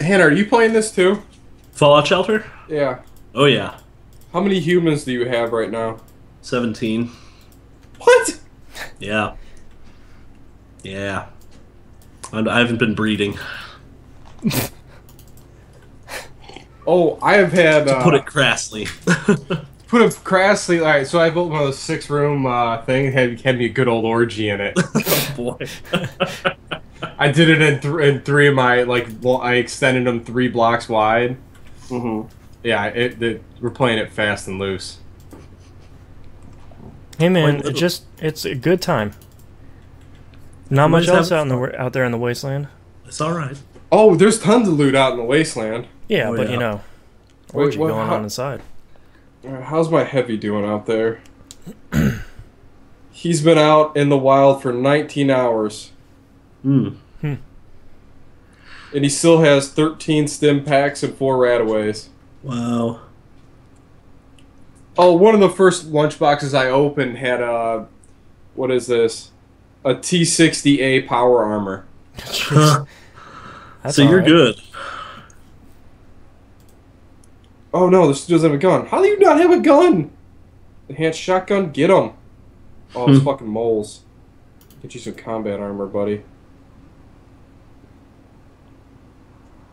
Hannah, are you playing this too? Fallout Shelter? Yeah. Oh yeah. How many humans do you have right now? 17. What? Yeah. Yeah. I haven't been breeding. Oh, I have had... To put it crassly. Put it crassly, alright, so I built one of those 6-room thing, had me a good old orgy in it. Oh boy. I did it in 3 of my, like, I extended them 3 blocks wide. Mm-hmm. Yeah, we're playing it fast and loose. Hey man, it's a good time. Not much else out there in the wasteland. It's alright. Oh, there's tons of loot out in the wasteland. Yeah, but yeah. you know, orgy going on inside. How's my heavy doing out there? He's been out in the wild for 19 hours. Hmm. And he still has 13 stim packs and 4 rataways. Wow. Oh, one of the first lunch boxes I opened had a... What is this? A T-60A power armor. So you're good. Oh no, this doesn't have a gun. How do you not have a gun? Enhanced shotgun? Get him. Oh, it's fucking moles. Get you some combat armor, buddy.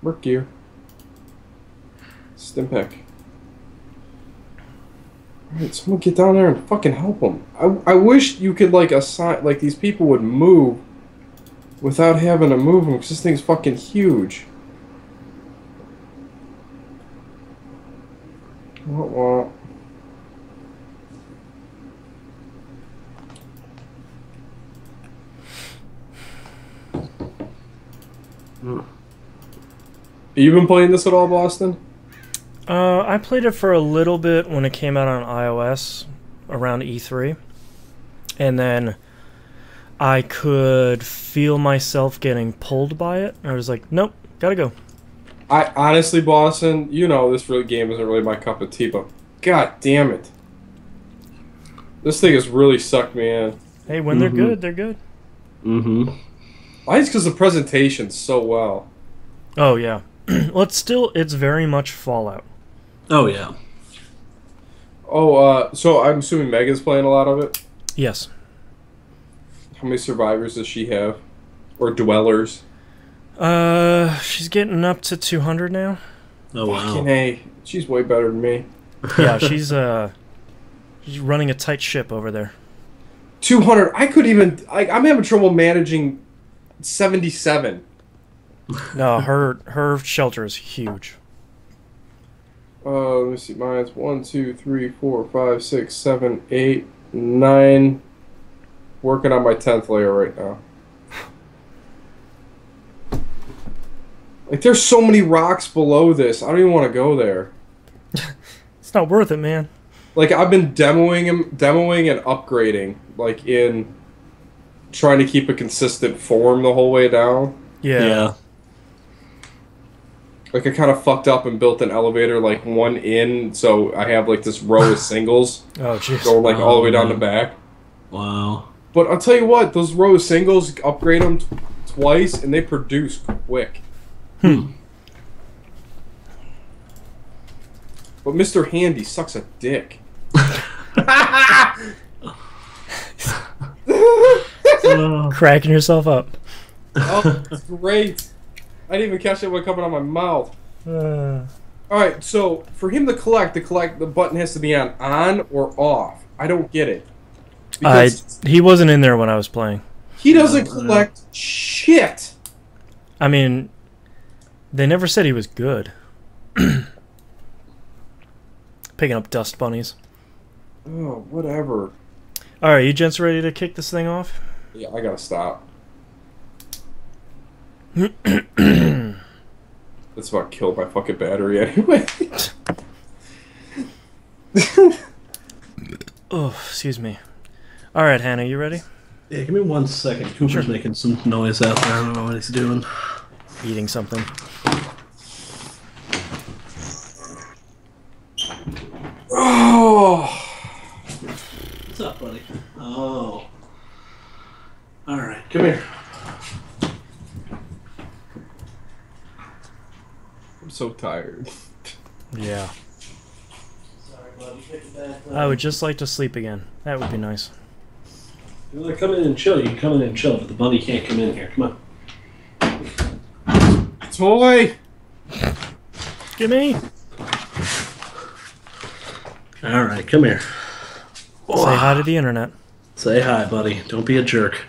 Work gear. Stimpack. Alright, someone get down there and fucking help them. I wish you could, like, assign... Like, these people would move without having to move them, because this thing's fucking huge. What? You been playing this at all, Boston? I played it for a little bit when it came out on iOS around E3, and then I could feel myself getting pulled by it. I was like, nope, gotta go. I honestly, Boston, you know this game isn't really my cup of tea, but god damn it. This thing has really sucked me in. Hey, when they're good, they're good. Mm-hmm. Why is because the presentation's so well. Oh, yeah. Well, it's very much Fallout. Oh, yeah. Oh, so I'm assuming Megan's playing a lot of it? Yes. How many survivors does she have? Or dwellers? She's getting up to 200 now. Oh, wow. Fucking A. She's way better than me. Yeah, she's running a tight ship over there. 200. I could even... I'm having trouble managing 77. No, her shelter is huge. Let me see. Mine's 1, 2, 3, 4, 5, 6, 7, 8, 9. Working on my 10th layer right now. Like, there's so many rocks below this. I don't even want to go there. It's not worth it, man. Like, I've been demoing and upgrading, like, in trying to keep a consistent form the whole way down. Yeah. Like, I kind of fucked up and built an elevator, like, one in, so I have, like, this row of singles. Oh, jeez. Going, like, all the way down the back. Wow. But I'll tell you what, those row of singles, upgrade them twice, and they produce quick. But Mr. Handy sucks a dick. Cracking yourself up. Oh, it's great. I didn't even catch that one coming out of my mouth. Alright, so for him to collect, the button has to be on or off. I don't get it. He wasn't in there when I was playing. He doesn't collect shit. I mean, they never said he was good. Picking up dust bunnies. Oh, whatever. Alright, you gents ready to kick this thing off? Yeah, I gotta stop. That's about killed my fucking battery anyway. Oh, excuse me. Alright, Hannah, you ready? Yeah, give me 1 second. Cooper's making some noise out there. I don't know what he's doing. Eating something. Oh. What's up, buddy? Oh. Alright, come here. I'm so tired. Yeah. Sorry, buddy. Take it back. I would just like to sleep again. That would be nice. You want to come in and chill? You can come in and chill, but the bunny can't come in here. Come on. Toy! Gimme! All right, come here. Say hi to the internet. Say hi, buddy. Don't be a jerk.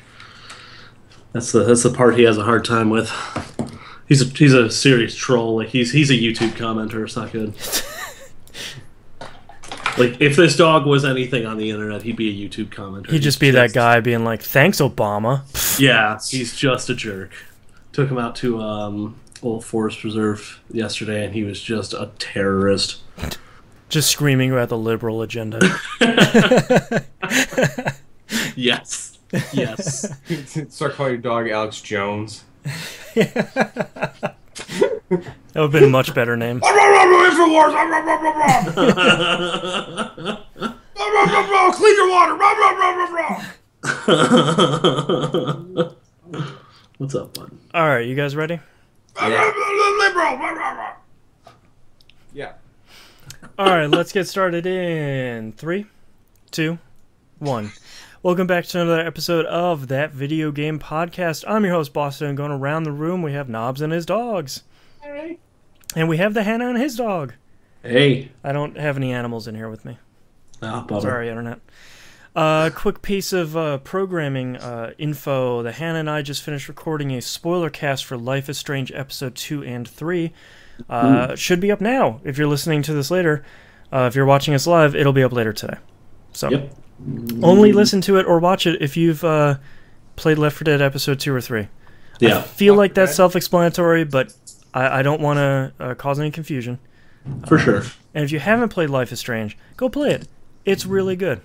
That's the part he has a hard time with. He's a serious troll. Like he's a YouTube commenter. It's not good. Like if this dog was anything on the internet, he'd be a YouTube commenter. He'd just be that guy being like, "Thanks, Obama." Yeah, he's just a jerk. Took him out to Old Forest Preserve yesterday, and he was just a terrorist. Just screaming about the liberal agenda. Yes. Yes. Start calling your dog Alex Jones. That would have been a much better name. InfoWars! Clean your water! What's up, bud? All right, you guys ready? Yeah. All right, let's get started in 3, 2, 1. Welcome back to another episode of That Video Game Podcast. I'm your host, Boston, and going around the room, we have Knobs and his dogs. Hey. And we have the Hannah and his dog. Hey. I don't have any animals in here with me. Oh, bummer. Sorry, Internet. Quick piece of programming info. The Hannah and I just finished recording a spoiler cast for Life is Strange Episode 2 and 3. Should be up now. If you're listening to this later, if you're watching us live, it'll be up later today. So, yep. Only listen to it or watch it if you've played Left 4 Dead Episode 2 or 3. Yeah. I feel like that's self-explanatory, but I don't want to cause any confusion. For sure. And if you haven't played Life is Strange, go play it. It's really good.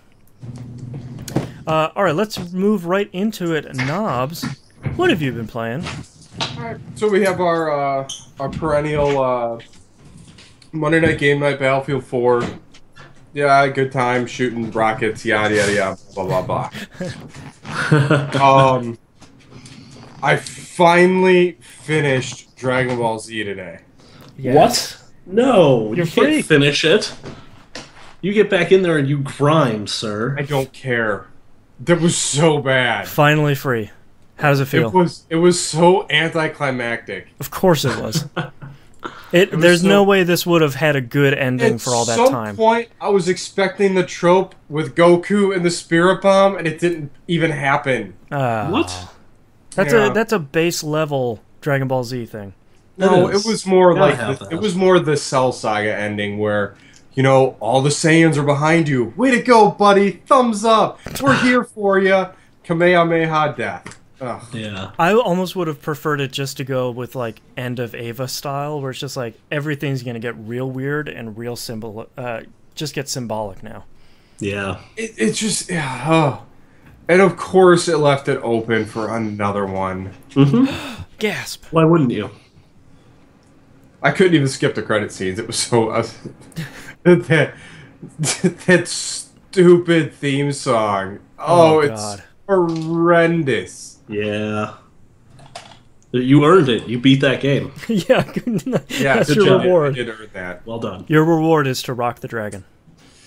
All right, let's move right into it. Knobs, what have you been playing? Alright, so we have our perennial Monday Night Game Night Battlefield 4. Yeah, good time shooting rockets, yada yada yada, blah blah blah. I finally finished Dragon Ball Z today. Yes. What? No, You're you free. can't finish it. You get back in there and you grind, sir. I don't care. That was so bad. Finally free. How does it feel? It was so anticlimactic. Of course it was. There's no way this would have had a good ending for all that time. At some point, I was expecting the trope with Goku and the Spirit Bomb, and it didn't even happen. What? That's a base level Dragon Ball Z thing. No, it was more like that. it was more the Cell Saga ending where, you know, all the Saiyans are behind you. Way to go, buddy! Thumbs up. We're here for you. Kamehameha death. Ugh. Yeah. I almost would have preferred it just to go with like End of Ava style, where it's just like everything's gonna get real weird and real just get symbolic now. Yeah. It just and of course it left it open for another one. Mm-hmm. Gasp! Why wouldn't you? I couldn't even skip the credit scenes. It was so that stupid theme song. Oh, it's God. horrendous. Yeah. You earned it. You beat that game. Yeah, Yeah, that's good your job. reward. I did earn that. Well done. Your reward is to rock the dragon.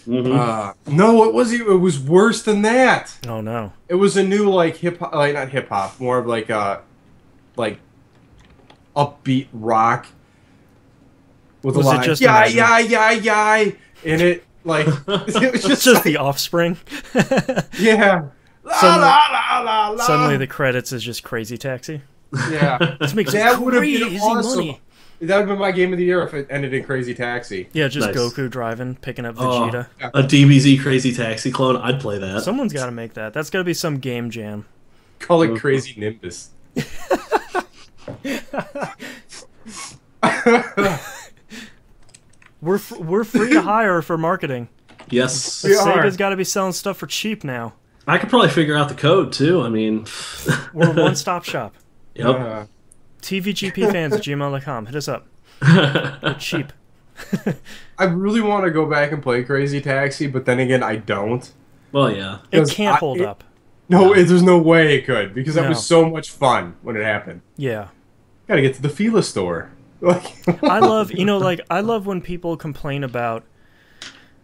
Mm-hmm. No, it wasn't. It was worse than that. Oh no! It was a new not hip hop, more of like upbeat rock with Was a it lot just of Imagine? yeah in it. Like it was It's just like, the Offspring. yeah. La, Suddenly- la, la, la, la. Suddenly the credits is just Crazy Taxi. Yeah. This makes That would have been crazy awesome. money. That would have been my game of the year if it ended in Crazy Taxi. Yeah, just Nice. Goku driving, picking up Vegeta. A DBZ Crazy Taxi clone. I'd play that. Someone's got to make that. That's got to be some game jam. Call it Crazy Nimbus. We're free to hire for marketing. Yes. We are. Sega's got to be selling stuff for cheap now. I could probably figure out the code, too. I mean... We're a one-stop shop. Yep. TVGPfans@gmail.com. Hit us up. We're cheap. I really want to go back and play Crazy Taxi, but then again, I don't. Well, yeah. It 'Cause can't hold up. No, there's no way it could, because that No. was so much fun when it happened. Yeah. Gotta get to the Fila store. Like, I love, I love when people complain about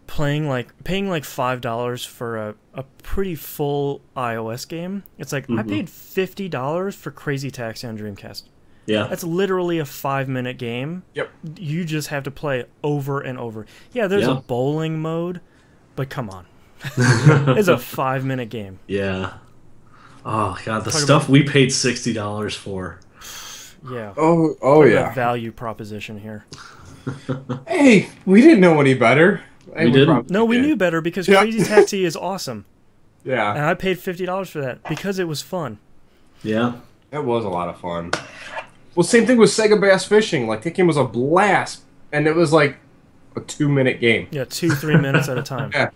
paying like $5 for a pretty full iOS game. It's like, I paid $50 for Crazy Taxi on Dreamcast. Yeah. That's literally a 5-minute game. Yep. You just have to play it over and over. Yeah, there's a bowling mode, but come on. It's a 5-minute game. Yeah. Oh god, the stuff we paid $60 for. Yeah. Oh yeah. Value proposition here. Hey, we didn't know any better. We didn't. No, we knew better because Crazy Taxi is awesome. Yeah. And I paid $50 for that because it was fun. Yeah. That was a lot of fun. Well, same thing with Sega Bass Fishing. Like, that game was a blast, and it was like a 2-minute game. Yeah, 2-3 minutes at a time. Yeah.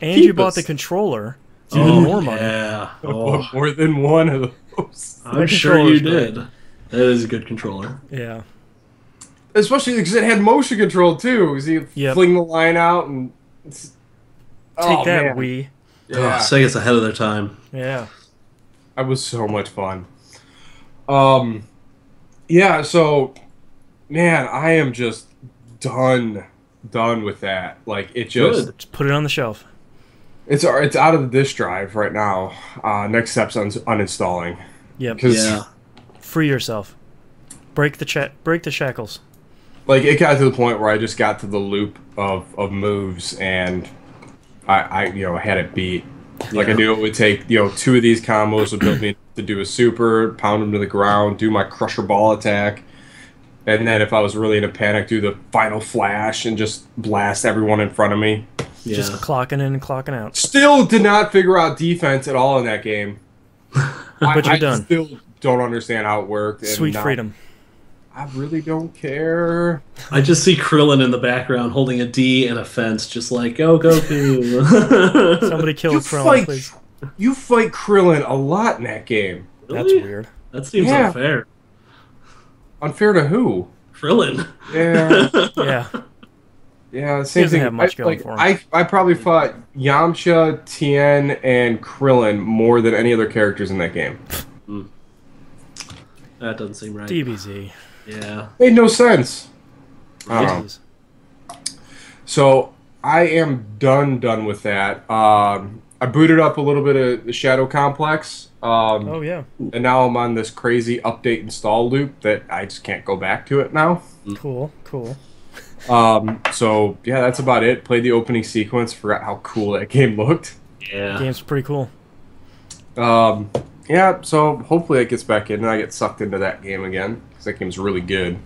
And you bought the controller. It's even more money. Yeah. Oh. More than one of those. I'm sure you did. That is a good controller. Yeah. Especially because it had motion control, too. Because you fling the line out and... Take that, Wii. Yeah. Oh, Sega's ahead of their time. Yeah. That was so much fun. Yeah, so... Man, I am just done with that. Like, it just... Good. Just put it on the shelf. It's out of the disk drive right now. Next step's uninstalling. Yep. Yeah. Free yourself. Break the shackles. Like, it got to the point where I just got to the loop of moves, and I had it beat. Like, I knew it would take, 2 of these combos would build me to do a super, pound them to the ground, do my crusher ball attack, and then if I was really in a panic, do the final flash and just blast everyone in front of me. Yeah. Just clocking in and clocking out. Still did not figure out defense at all in that game. But you're done. I still don't understand how it worked. Sweet freedom. I really don't care. I just see Krillin in the background holding a D and a fence, just like, go Goku. Somebody kill Krillin, please. You fight Krillin a lot in that game. Really? That's weird. That seems unfair. Unfair to who? Krillin. Yeah. Yeah. Yeah, same thing. Have much going for him. I probably fought Yamcha, Tien, and Krillin more than any other characters in that game. That doesn't seem right. DBZ. Yeah. Made no sense. So I am done with that. I booted up a little bit of the Shadow Complex. Oh yeah. And now I'm on this crazy update install loop that I just can't go back to it now. Cool. So yeah, that's about it. Played the opening sequence. Forgot how cool that game looked. Yeah. The game's pretty cool. Yeah. So hopefully it gets back in and I get sucked into that game again because that game's really good.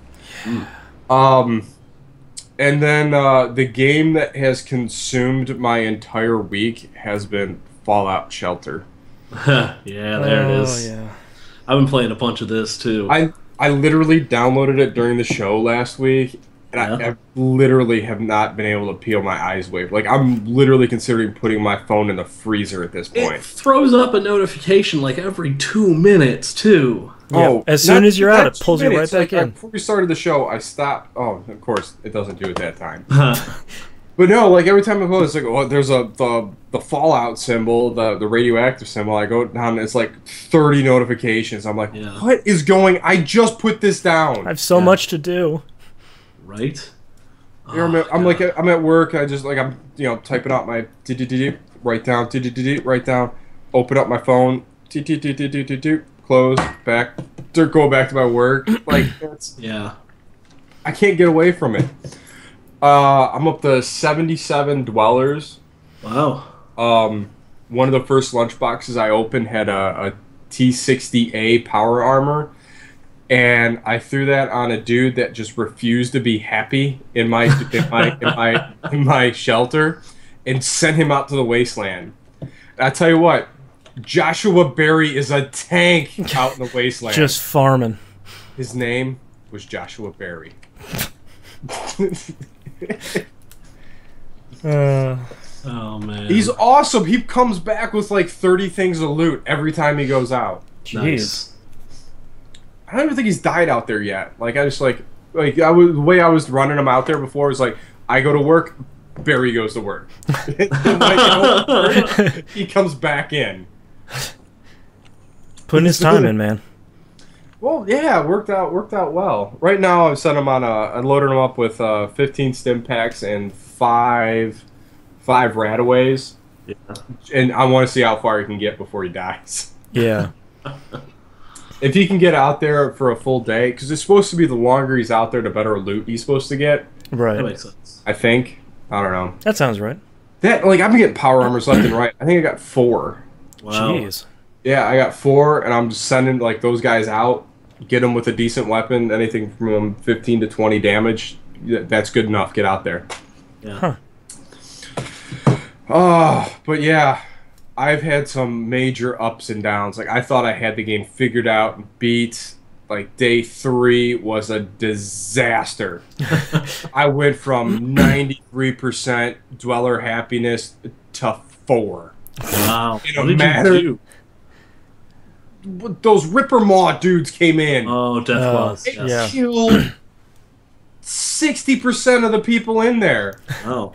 And then the game that has consumed my entire week has been Fallout Shelter. Yeah, there it is. Yeah. I've been playing a bunch of this too. I literally downloaded it during the show last week, and I literally have not been able to peel my eyes away. Like, I'm literally considering putting my phone in the freezer at this point. It throws up a notification like every 2 minutes too. Yeah. As soon as you're out, it pulls you right back in. Before we started the show, I stopped. Oh, of course, it doesn't do it that time. But no, like every time I go, it's like, oh, there's the Fallout symbol, the radioactive symbol. I go down, and it's like 30 notifications. I'm like, what is going? I just put this down. I have so much to do. Right. I'm at work. I just I'm typing out my write down, write down, open up my phone, close, back, go back to my work. Like I can't get away from it. I'm up to 77 dwellers. Wow. One of the first lunch boxes I opened had a T60A power armor, and I threw that on a dude that just refused to be happy in my shelter, and sent him out to the wasteland. And I tell you what, Joshua Berry is a tank out in the wasteland. Just farming. His name was Joshua Berry. Oh man, he's awesome. He comes back with like 30 things to loot every time he goes out. Jeez. Nice. I don't even think he's died out there yet. Like I just the way I was running him out there before was like, I go to work, Barry goes to work. He comes back in. Putting his time in, man. Well, yeah, it worked out well. Right now, I've set them on I loaded them up with 15 stim packs and five rataways, Yeah. and I want to see how far he can get before he dies. Yeah. If he can get out there for a full day, because it's supposed to be the longer he's out there, the better loot he's supposed to get. That Right. makes sense. I think. I don't know. That sounds right. That I've been getting power armors left and right. I think I got 4. Wow. Jeez. Yeah, I got 4, and I'm just sending those guys out, get them with a decent weapon, anything from 15 to 20 damage. That's good enough. Get out there. Yeah. Huh. Oh, but yeah, I've had some major ups and downs. Like I thought I had the game figured out and beat. Like day 3 was a disaster. I went from 93% dweller happiness to 4. Wow. In a What did matter- you do? Those Ripper Maw dudes came in. Oh, Death Claws. They Yes. yeah. killed 60% of the people in there. Oh.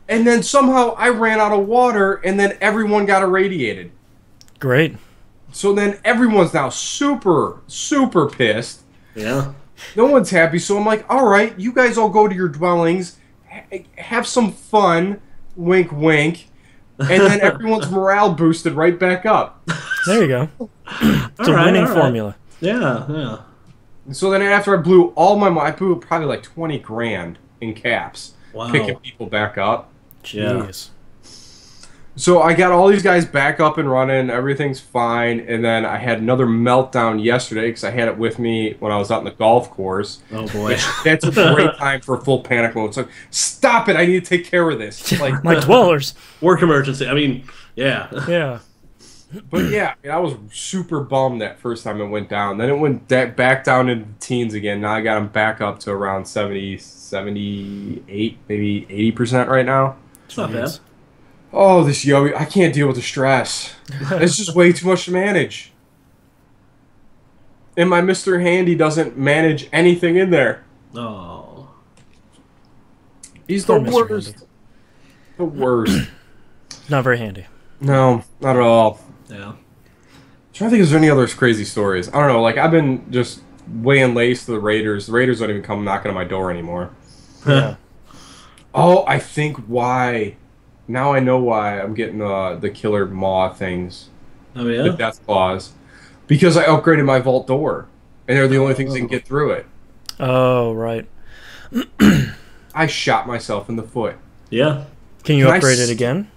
And then somehow I ran out of water, and then everyone got irradiated. Great. So then everyone's now super, super pissed. Yeah. No one's happy. So I'm like, all right, you guys all go to your dwellings, have some fun, wink, wink. And then everyone's morale boosted right back up. There you go. It's a winning formula. Yeah, yeah. So then after I blew all my money, I blew probably like 20 grand in caps, Wow. picking people back up. Yeah. Jeez. So I got all these guys back up and running. Everything's fine. And then I had another meltdown yesterday because I had it with me when I was out in the golf course. Oh, boy. That's a great time for full panic mode. It's like, stop it. I need to take care of this. Like, My dwellers. Work emergency. I mean, yeah. Yeah. but yeah, I was super bummed that first time it went down. Then it went back down into the teens again. Now I got them back up to around 70, 78, maybe 80% right now. It's not bad. Jeez. Oh, this yo, I can't deal with the stress. It's just way too much to manage. And my Mr. Handy doesn't manage anything in there. Oh. He's Poor the Mr. worst. Handy. The worst. Not very handy. No, not at all. Yeah. I'm trying to think, is there any other crazy stories? I don't know. Like, I've been just weighing lace to the Raiders. The Raiders don't even come knocking on my door anymore. Yeah. Oh, I think why. Now I know why I'm getting the killer maw things. Oh, The yeah? death claws. Because I upgraded my vault door. And they're the only things that can get through it. Oh, right. I shot myself in the foot. Yeah. Can you Can I upgrade it again?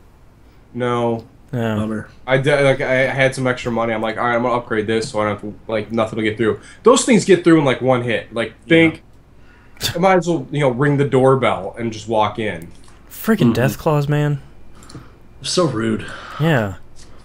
No. No. Bummer. I had some extra money. I'm like, all right, I'm gonna upgrade this so I don't have to, nothing to get through. Those things get through in like one hit. Like, think, I might as well, ring the doorbell and just walk in. Freaking death claws, man. So rude. Yeah.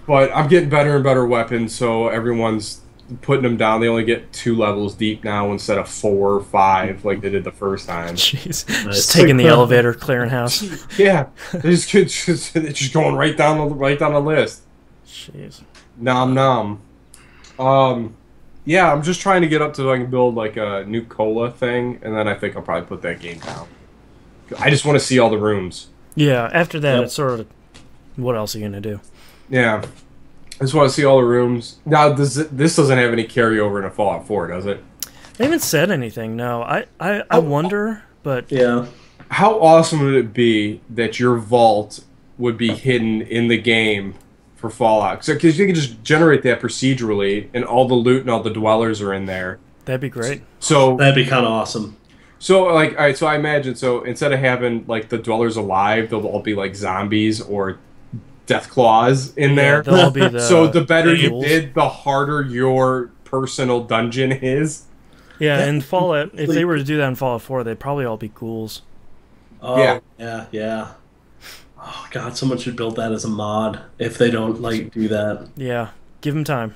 But I'm getting better and better weapons, so everyone's putting them down. They only get 2 levels deep now instead of 4 or 5 like they did the first time. Jeez. Nice. Just taking the elevator, clearing house. Yeah, they're just going right down the list. Jeez. Nom nom. Yeah, I'm just trying to get up to so I can build like a new cola thing, and then I think I'll probably put that game down. I just want to see all the rooms. Yeah, after that, Yep. it's sort of, what else are you going to do? Yeah, I just want to see all the rooms. Now, this doesn't have any carryover into Fallout 4, does it? They haven't said anything, no. I wonder, but Yeah. How awesome would it be that your vault would be hidden in the game for Fallout? Because you can just generate that procedurally, and all the loot and all the dwellers are in there. that'd be great. So, That'd be kind of awesome. all right. So I imagine, instead of having like the dwellers alive, they'll all be like zombies or death claws in there. They'll all be the So the better you ghouls. did, the harder your personal dungeon is. Yeah, and Fallout, if they were to do that in Fallout 4, they'd probably all be ghouls. Oh, Yeah. yeah. Oh, God, someone should build that as a mod if they don't, do that. Yeah, give them time.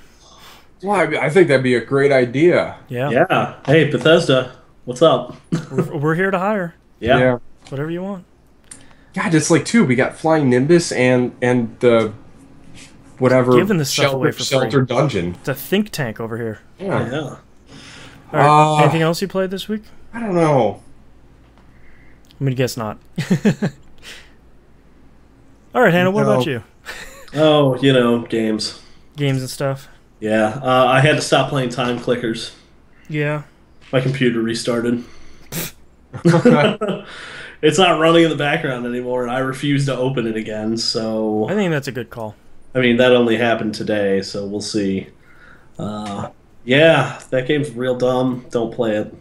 Well, I think that'd be a great idea. Yeah, Yeah. Hey, Bethesda, what's up? we're here to hire. Yeah. Whatever you want. God, it's like 2. We got Flying Nimbus and the whatever Giving this stuff away for shelter free. dungeon. It's a think tank over here. Yeah. Yeah. All right, anything else you played this week? I don't know. I'm going to guess not. All right, Hannah, what No. about you? Oh, games. Games and stuff? Yeah. I had to stop playing time clickers. Yeah. My computer restarted. It's not running in the background anymore, and I refuse to open it again, so... I think that's a good call. I mean, that only happened today, so we'll see. Yeah, that game's real dumb. Don't play it.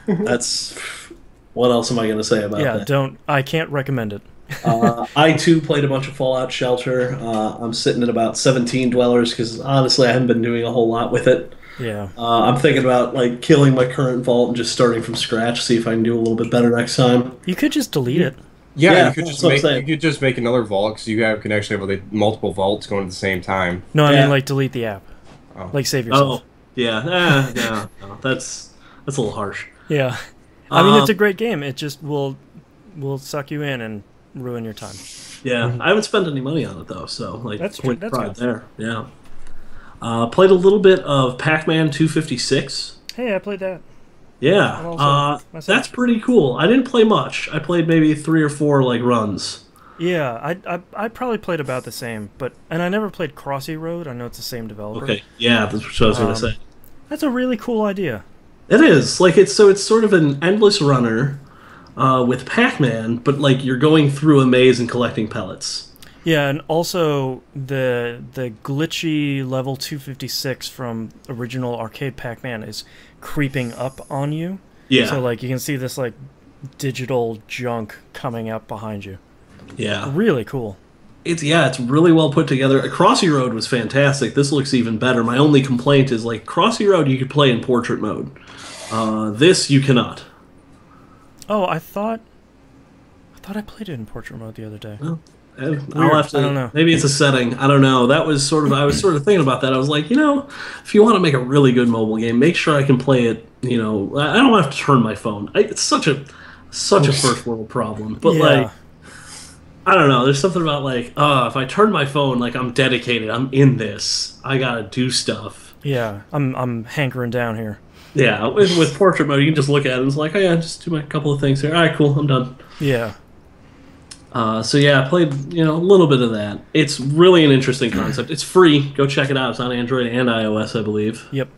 That's... What else am I going to say about that? Don't... I can't recommend it. I, too, played a bunch of Fallout Shelter. I'm sitting at about 17 dwellers, because honestly, I haven't been doing a whole lot with it. Yeah. I'm thinking about like killing my current vault and just starting from scratch, see if I can do a little bit better next time. You could just delete it. Yeah, you could just make another vault because can actually have like, multiple vaults going at the same time. No, I mean like delete the app. Oh. Like save yourself. Oh, yeah. No, that's a little harsh. Yeah. I mean, it's a great game. It just will suck you in and ruin your time. Yeah, I haven't spent any money on it though, so like that's point good. pride there. Yeah. Played a little bit of Pac-Man 256. Hey, I played that. Yeah, that's pretty cool. I didn't play much. I played maybe 3 or 4 like runs. Yeah, I probably played about the same, and I never played Crossy Road. I know it's the same developer. Okay, yeah, that's what I was gonna say. That's a really cool idea. It is like it's sort of an endless runner with Pac-Man, but like you're going through a maze and collecting pellets. Yeah, and also the glitchy level 256 from original arcade Pac-Man is creeping up on you. Yeah. So like you can see this like digital junk coming up behind you. Yeah. Really cool. It's really well put together. Crossy Road was fantastic. This looks even better. My only complaint is like Crossy Road you could play in portrait mode. This you cannot. Oh, I thought I played it in portrait mode the other day. Well, I'll have to, I don't know. Maybe it's a setting. I don't know. I was sort of thinking about that. I was like, if you want to make a really good mobile game, make sure I can play it. I don't have to turn my phone. It's such a first world problem. But like, I don't know. There's something about like, if I turn my phone, like I'm dedicated. I'm in this. I gotta do stuff. Yeah, I'm hankering down here. Yeah, with portrait mode, you can just look at it and it's like, oh yeah, just do my couple of things here. All right, cool, I'm done. Yeah. So yeah, I played a little bit of that. It's really an interesting concept. It's free. Go check it out. It's on Android and iOS, I believe. Yep.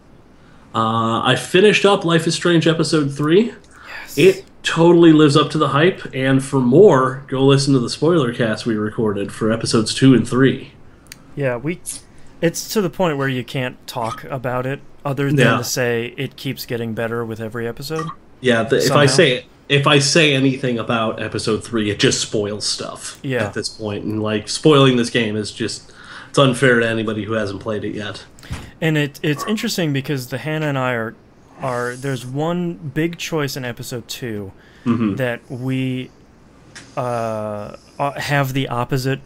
I finished up Life is Strange Episode 3. Yes. It totally lives up to the hype. And for more, go listen to the spoiler cast we recorded for Episodes 2 and 3. Yeah, it's to the point where you can't talk about it other than to say it keeps getting better with every episode. Yeah, if I say anything about Episode 3, it just spoils stuff at this point. And, like, spoiling this game is just... It's unfair to anybody who hasn't played it yet. And it's interesting because the Hannah and I are... There's one big choice in Episode 2 that we have the opposite...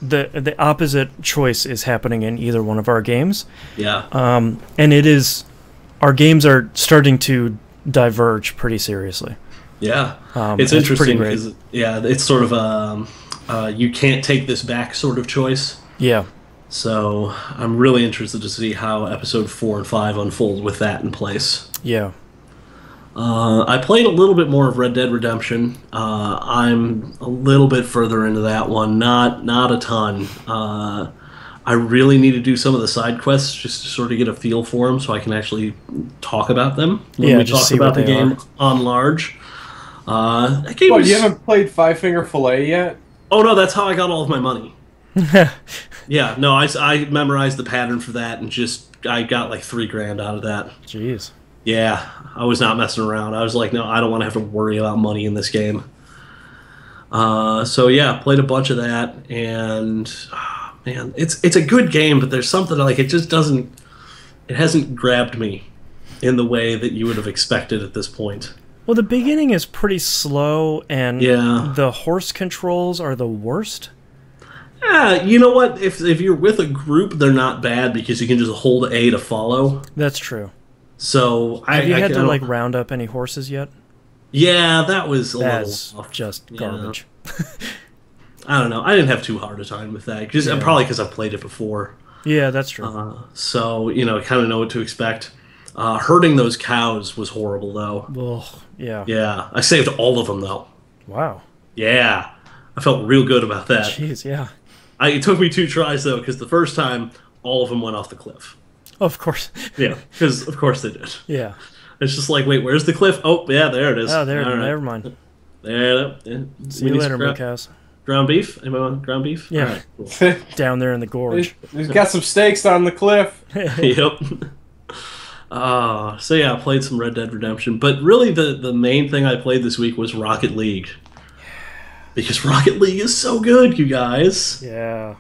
The opposite choice is happening in either one of our games. Yeah. And it is... Our games are starting to diverge pretty seriously. Yeah, it's interesting because it's sort of you can't take this back sort of choice. Yeah. So I'm really interested to see how Episode 4 and 5 unfold with that in place. Yeah. I played a little bit more of Red Dead Redemption. I'm a little bit further into that one, not a ton. I really need to do some of the side quests just to sort of get a feel for them so I can actually talk about them when we talk about the game on large. You haven't played Five Finger Fillet yet? Oh no, that's how I got all of my money. Yeah, no, I memorized the pattern for that and I got like $3,000 out of that. Jeez. Yeah, I was not messing around. I was like, no, I don't want to have to worry about money in this game. So yeah, played a bunch of that, and man, it's a good game, but there's something like it hasn't grabbed me in the way that you would have expected at this point. Well, the beginning is pretty slow, and the horse controls are the worst. Yeah, you know what? If you're with a group, they're not bad because you can just hold A to follow. That's true. So have you had to like round up any horses yet? Yeah, that was That's just garbage. I don't know. I didn't have too hard a time with that. Probably because I've played it before. Yeah, that's true. So, kind of know what to expect. Herding those cows was horrible, though. Ugh, yeah. Yeah. I saved all of them, though. Wow. Yeah. I felt real good about that. Jeez, yeah. It took me 2 tries, though, because the first time, all of them went off the cliff. Of course. Yeah, because of course they did. Yeah. It's just like, wait, where's the cliff? Oh, yeah, there it is. Oh, there. All right. Never mind. There. Yeah. See you later, Mookhouse. Ground beef? Anybody want ground beef? Yeah. All right, cool. Down there in the gorge. He's got some steaks on the cliff. Yep. So yeah, I played some Red Dead Redemption, but really the main thing I played this week was Rocket League. Because Rocket League is so good, you guys. Yeah.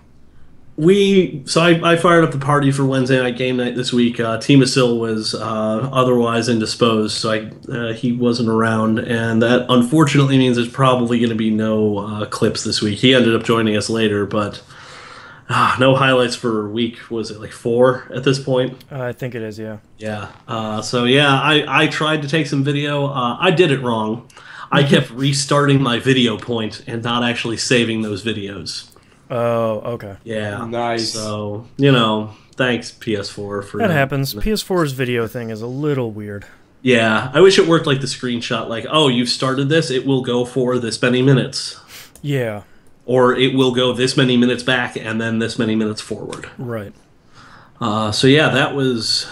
I fired up the party for Wednesday night game night this week. Timasil was otherwise indisposed, so he wasn't around, and that unfortunately means there's probably going to be no clips this week. He ended up joining us later, but no highlights for week. Was it like 4 at this point? I think it is, yeah. Yeah. I tried to take some video. I did it wrong. I kept restarting my video point and not actually saving those videos. Oh, okay. Yeah. Nice. So, thanks PS4 for That happens. PS4's video thing is a little weird. Yeah, I wish it worked like the screenshot, like, oh, you've started this, it will go for this many minutes. Yeah. Or it will go this many minutes back and then this many minutes forward. Right. That was...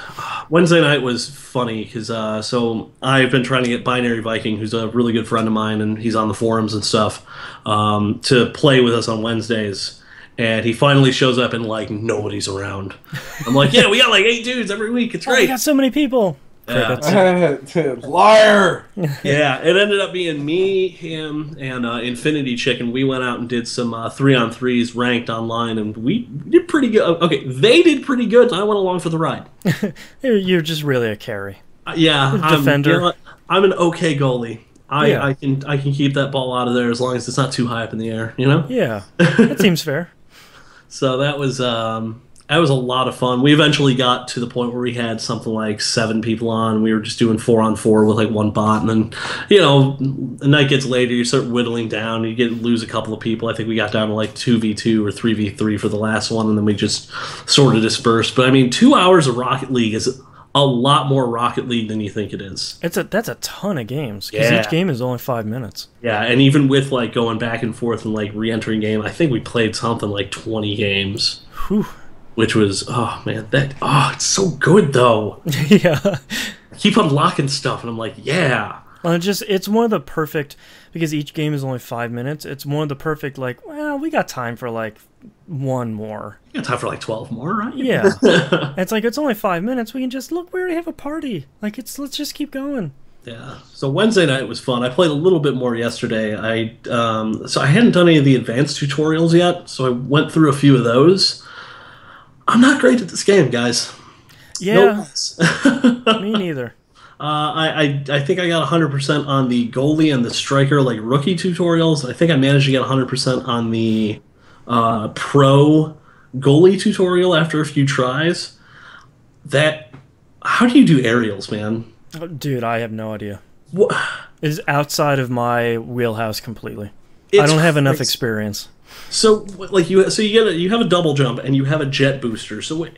Wednesday night was funny, because so I've been trying to get Binary Viking, who's a really good friend of mine, and he's on the forums and stuff, to play with us on Wednesdays. And he finally shows up and, like, nobody's around. I'm like, yeah, we got, like, 8 dudes every week. It's Oh, we great. got so many people. Yeah. Liar! Yeah, it ended up being me, him, and Infinity Chicken. We went out and did some 3-on-3s ranked online, and we did pretty good. Okay, they did pretty good. I went along for the ride. You're just really a carry. Yeah, Defender. I'm an okay goalie. Yeah. I can keep that ball out of there as long as it's not too high up in the air. You know. Yeah, that seems fair. So that was a lot of fun. We eventually got to the point where we had something like 7 people on. We were just doing 4-on-4 with like one bot, and then the night gets later, you start whittling down. You lose a couple of people. I think we got down to like 2v2 or 3v3 for the last one, and then we just sort of dispersed. But I mean, 2 hours of Rocket League is a lot more Rocket League than you think it is. That's a ton of games, because Yeah. each game is only 5 minutes. Yeah, and even with like going back and forth and like re-entering game, I think we played something like 20 games. Whew. Which was, oh man, it's so good though. Yeah. I keep unlocking stuff, and I'm like, yeah. Well, it's one of the perfect, because each game is only 5 minutes. It's one of the perfect, like, well, we got time for like one more. You got time for like 12 more, right? Yeah. It's like, it's only 5 minutes. We can just look. We already have a party. Like, let's just keep going. Yeah. So Wednesday night was fun. I played a little bit more yesterday. So I hadn't done any of the advanced tutorials yet, so I went through a few of those. I'm not great at this game, guys. Yeah. Me neither. I think I got 100% on the goalie and the striker, like rookie tutorials. I think I managed to get 100% on the pro goalie tutorial after a few tries. How do you do aerials, man? Oh, dude, I have no idea. What? It's outside of my wheelhouse completely. I don't have enough experience. So like you have a double jump and you have a jet booster. So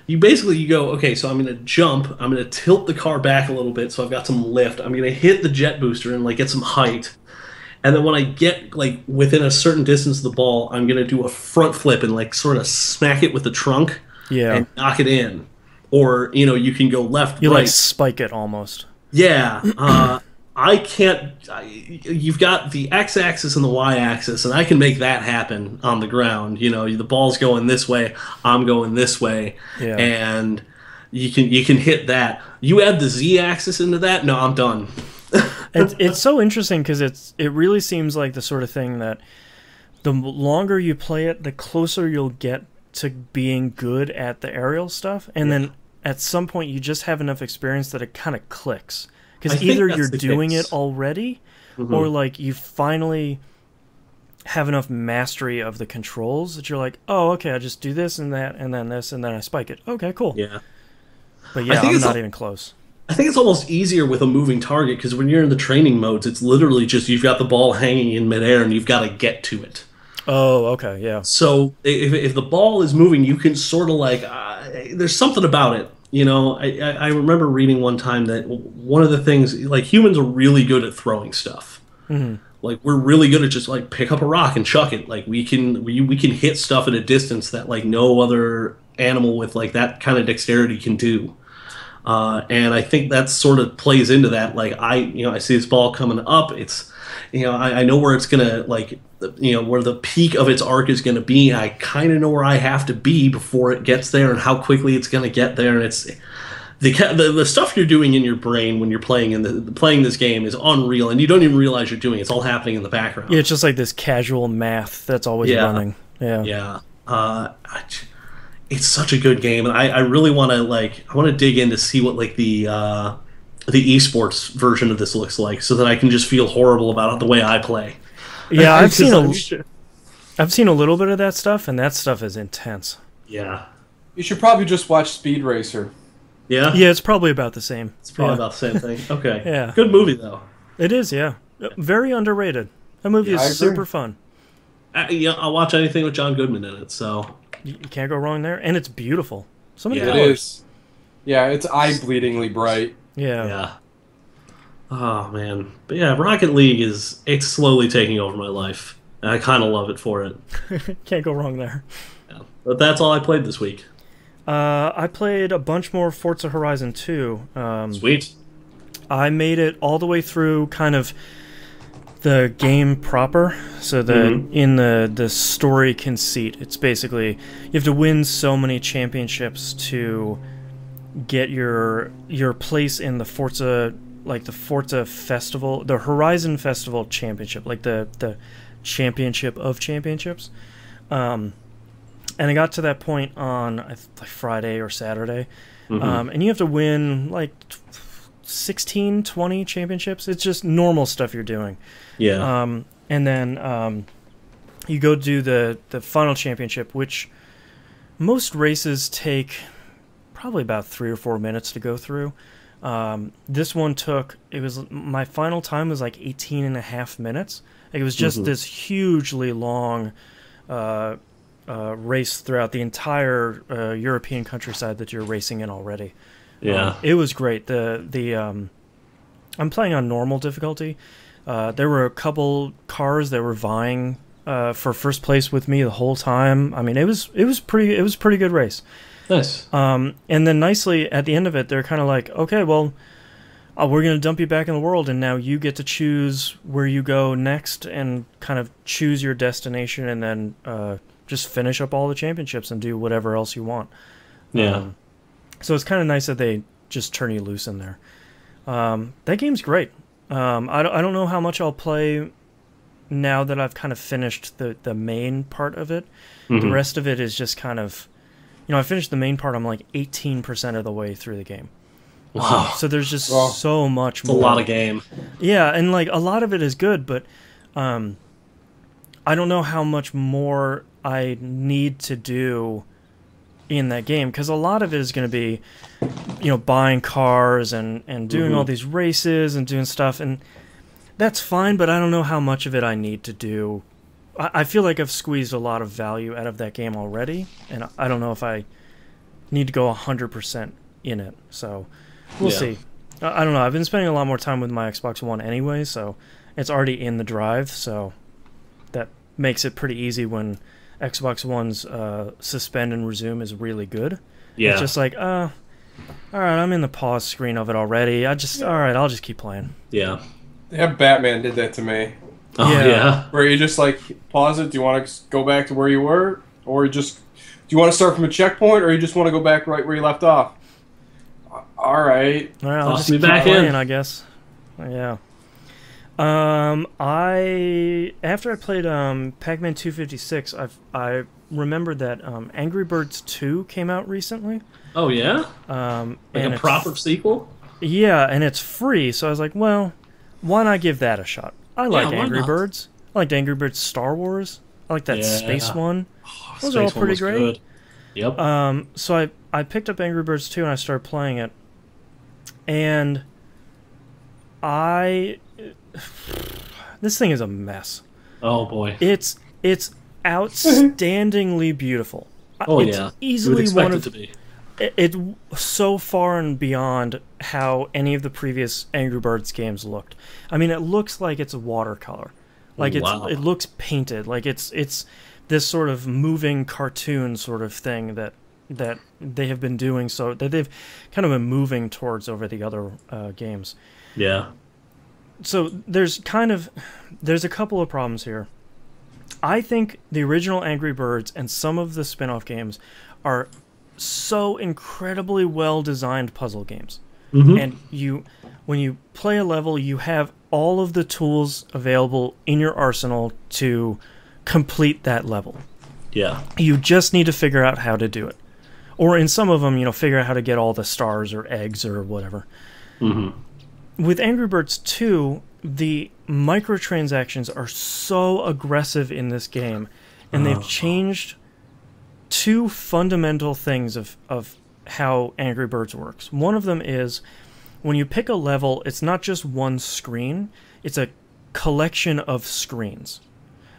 you go, okay, so I'm going to jump, I'm going to tilt the car back a little bit so I've got some lift. I'm going to hit the jet booster and like get some height. And then when I get like within a certain distance of the ball, I'm going to do a front flip and like sort of smack it with the trunk and knock it in. Or, you can go left, You right. like spike it almost. Yeah. I can't. You've got the x-axis and the y-axis, and I can make that happen on the ground. The ball's going this way, I'm going this way, and you can hit that. You add the z-axis into that, no, I'm done. It's so interesting because it really seems like the sort of thing that the longer you play it, the closer you'll get to being good at the aerial stuff, and then at some point you just have enough experience that it kind of clicks. Because either you're doing it already, or like you finally have enough mastery of the controls that you're like, oh, okay, I just do this and that, and then this, and then I spike it. Okay, cool. Yeah. But yeah, I'm not even close. I think it's almost easier with a moving target, because when you're in the training modes, it's literally just you've got the ball hanging in midair and you've got to get to it. Oh, okay, yeah. So if the ball is moving, you can sort of like, there's something about it. I remember reading one time that one of the things, like humans are really good at throwing stuff. Mm-hmm. Like we're really good at just like pick up a rock and chuck it. Like we can hit stuff at a distance that like no other animal with like that kind of dexterity can do. And I think that sort of plays into that. Like I see this ball coming up. It's, I know where it's gonna like, where the peak of its arc is gonna be. I kind of know where I have to be before it gets there, and how quickly it's gonna get there. And it's the stuff you're doing in your brain when you're playing this game is unreal, and you don't even realize you're doing it. It's all happening in the background. Yeah, it's just like this casual math that's always running. Yeah. Yeah. It's such a good game, and I really want to dig in to see what like the esports version of this looks like, so that I can just feel horrible about the way I play. Yeah, I've seen a little bit of that stuff, and that stuff is intense. Yeah. You should probably just watch Speed Racer. Yeah? Yeah, it's probably about the same. It's probably about the same thing. Okay. Yeah. Good movie, though. It is, yeah. Very underrated. That movie is super fun. I'll watch anything with John Goodman in it, so... You can't go wrong there, and it's beautiful. So many colors. It is. Yeah, it's eye-bleedingly bright. Yeah. Yeah. Oh, man. But yeah, Rocket League it's slowly taking over my life. And I kind of love it for it. Can't go wrong there. Yeah. But that's all I played this week. I played a bunch more Forza Horizon 2. Sweet. I made it all the way through kind of the game proper, so that in the story conceit, it's basically you have to win so many championships to get your place in the Forza, like the Forza Festival, the Horizon Festival Championship, like the championship of championships. And I got to that point on like Friday or Saturday, and you have to win like 16, 20 championships. It's just normal stuff you're doing. Yeah. And then you go do the final championship, which most races take probably about 3 or 4 minutes to go through. This one my final time was like 18 and a half minutes. Like it was just this hugely long race throughout the entire European countryside that you're racing in already. Yeah. It was great. I'm playing on normal difficulty. There were a couple cars that were vying for first place with me the whole time. I mean, it was a pretty good race. Nice. And then nicely at the end of it, they're kind of like, okay, well, we're going to dump you back in the world, and now you get to choose where you go next and kind of choose your destination, and then just finish up all the championships and do whatever else you want. Yeah. So it's kind of nice that they just turn you loose in there. That game's great. I don't know how much I'll play now that I've kind of finished the main part of it. The rest of it is just kind of, I finished the main part. I'm like 18% of the way through the game. Wow. So there's just so much more. It's a lot of game. Yeah, and like a lot of it is good, but I don't know how much more I need to do in that game, because a lot of it is going to be, buying cars and doing all these races and doing stuff, and that's fine, but I don't know how much of it I need to do. I feel like I've squeezed a lot of value out of that game already, and I don't know if I need to go 100% in it, so we'll see. I don't know. I've been spending a lot more time with my Xbox One anyway, so it's already in the drive, so that makes it pretty easy when Xbox One's suspend and resume is really good. Yeah. It's just like, all right, I'm in the pause screen of it already. I'll just keep playing. Yeah. Yeah, Batman did that to me. Oh, yeah. Where you just like pause it. Do you want to go back to where you were, or do you want to start from a checkpoint, or you just want to go back right where you left off? All right. All right, I'll just keep playing, I guess. Yeah. After I played Pac-Man 256, I remembered that Angry Birds 2 came out recently. Oh yeah? Like a proper sequel? Yeah, and it's free, so I was like, well, why not give that a shot? I like Angry Birds. I liked Angry Birds Star Wars. I like that space one. Oh, those are all pretty great. Good. Yep. So I picked up Angry Birds 2 and I started playing it. And this thing is a mess. Oh boy. It's outstandingly beautiful. Oh it's yeah. Easily one of it so far and beyond how any of the previous Angry Birds games looked. I mean, it looks like it's a watercolor. Like it looks painted. Like it's this sort of moving cartoon sort of thing that that they have been doing, so that they've kind of been moving towards over the other games. Yeah. So there's a couple of problems here. I think the original Angry Birds and some of the spin-off games are so incredibly well-designed puzzle games. Mm-hmm. And when you play a level, you have all of the tools available in your arsenal to complete that level. Yeah. You just need to figure out how to do it. Or in some of them, figure out how to get all the stars or eggs or whatever. Mm-hmm. With Angry Birds 2, the microtransactions are so aggressive in this game, and they've changed two fundamental things of how Angry Birds works. One of them is when you pick a level, it's not just one screen, it's a collection of screens.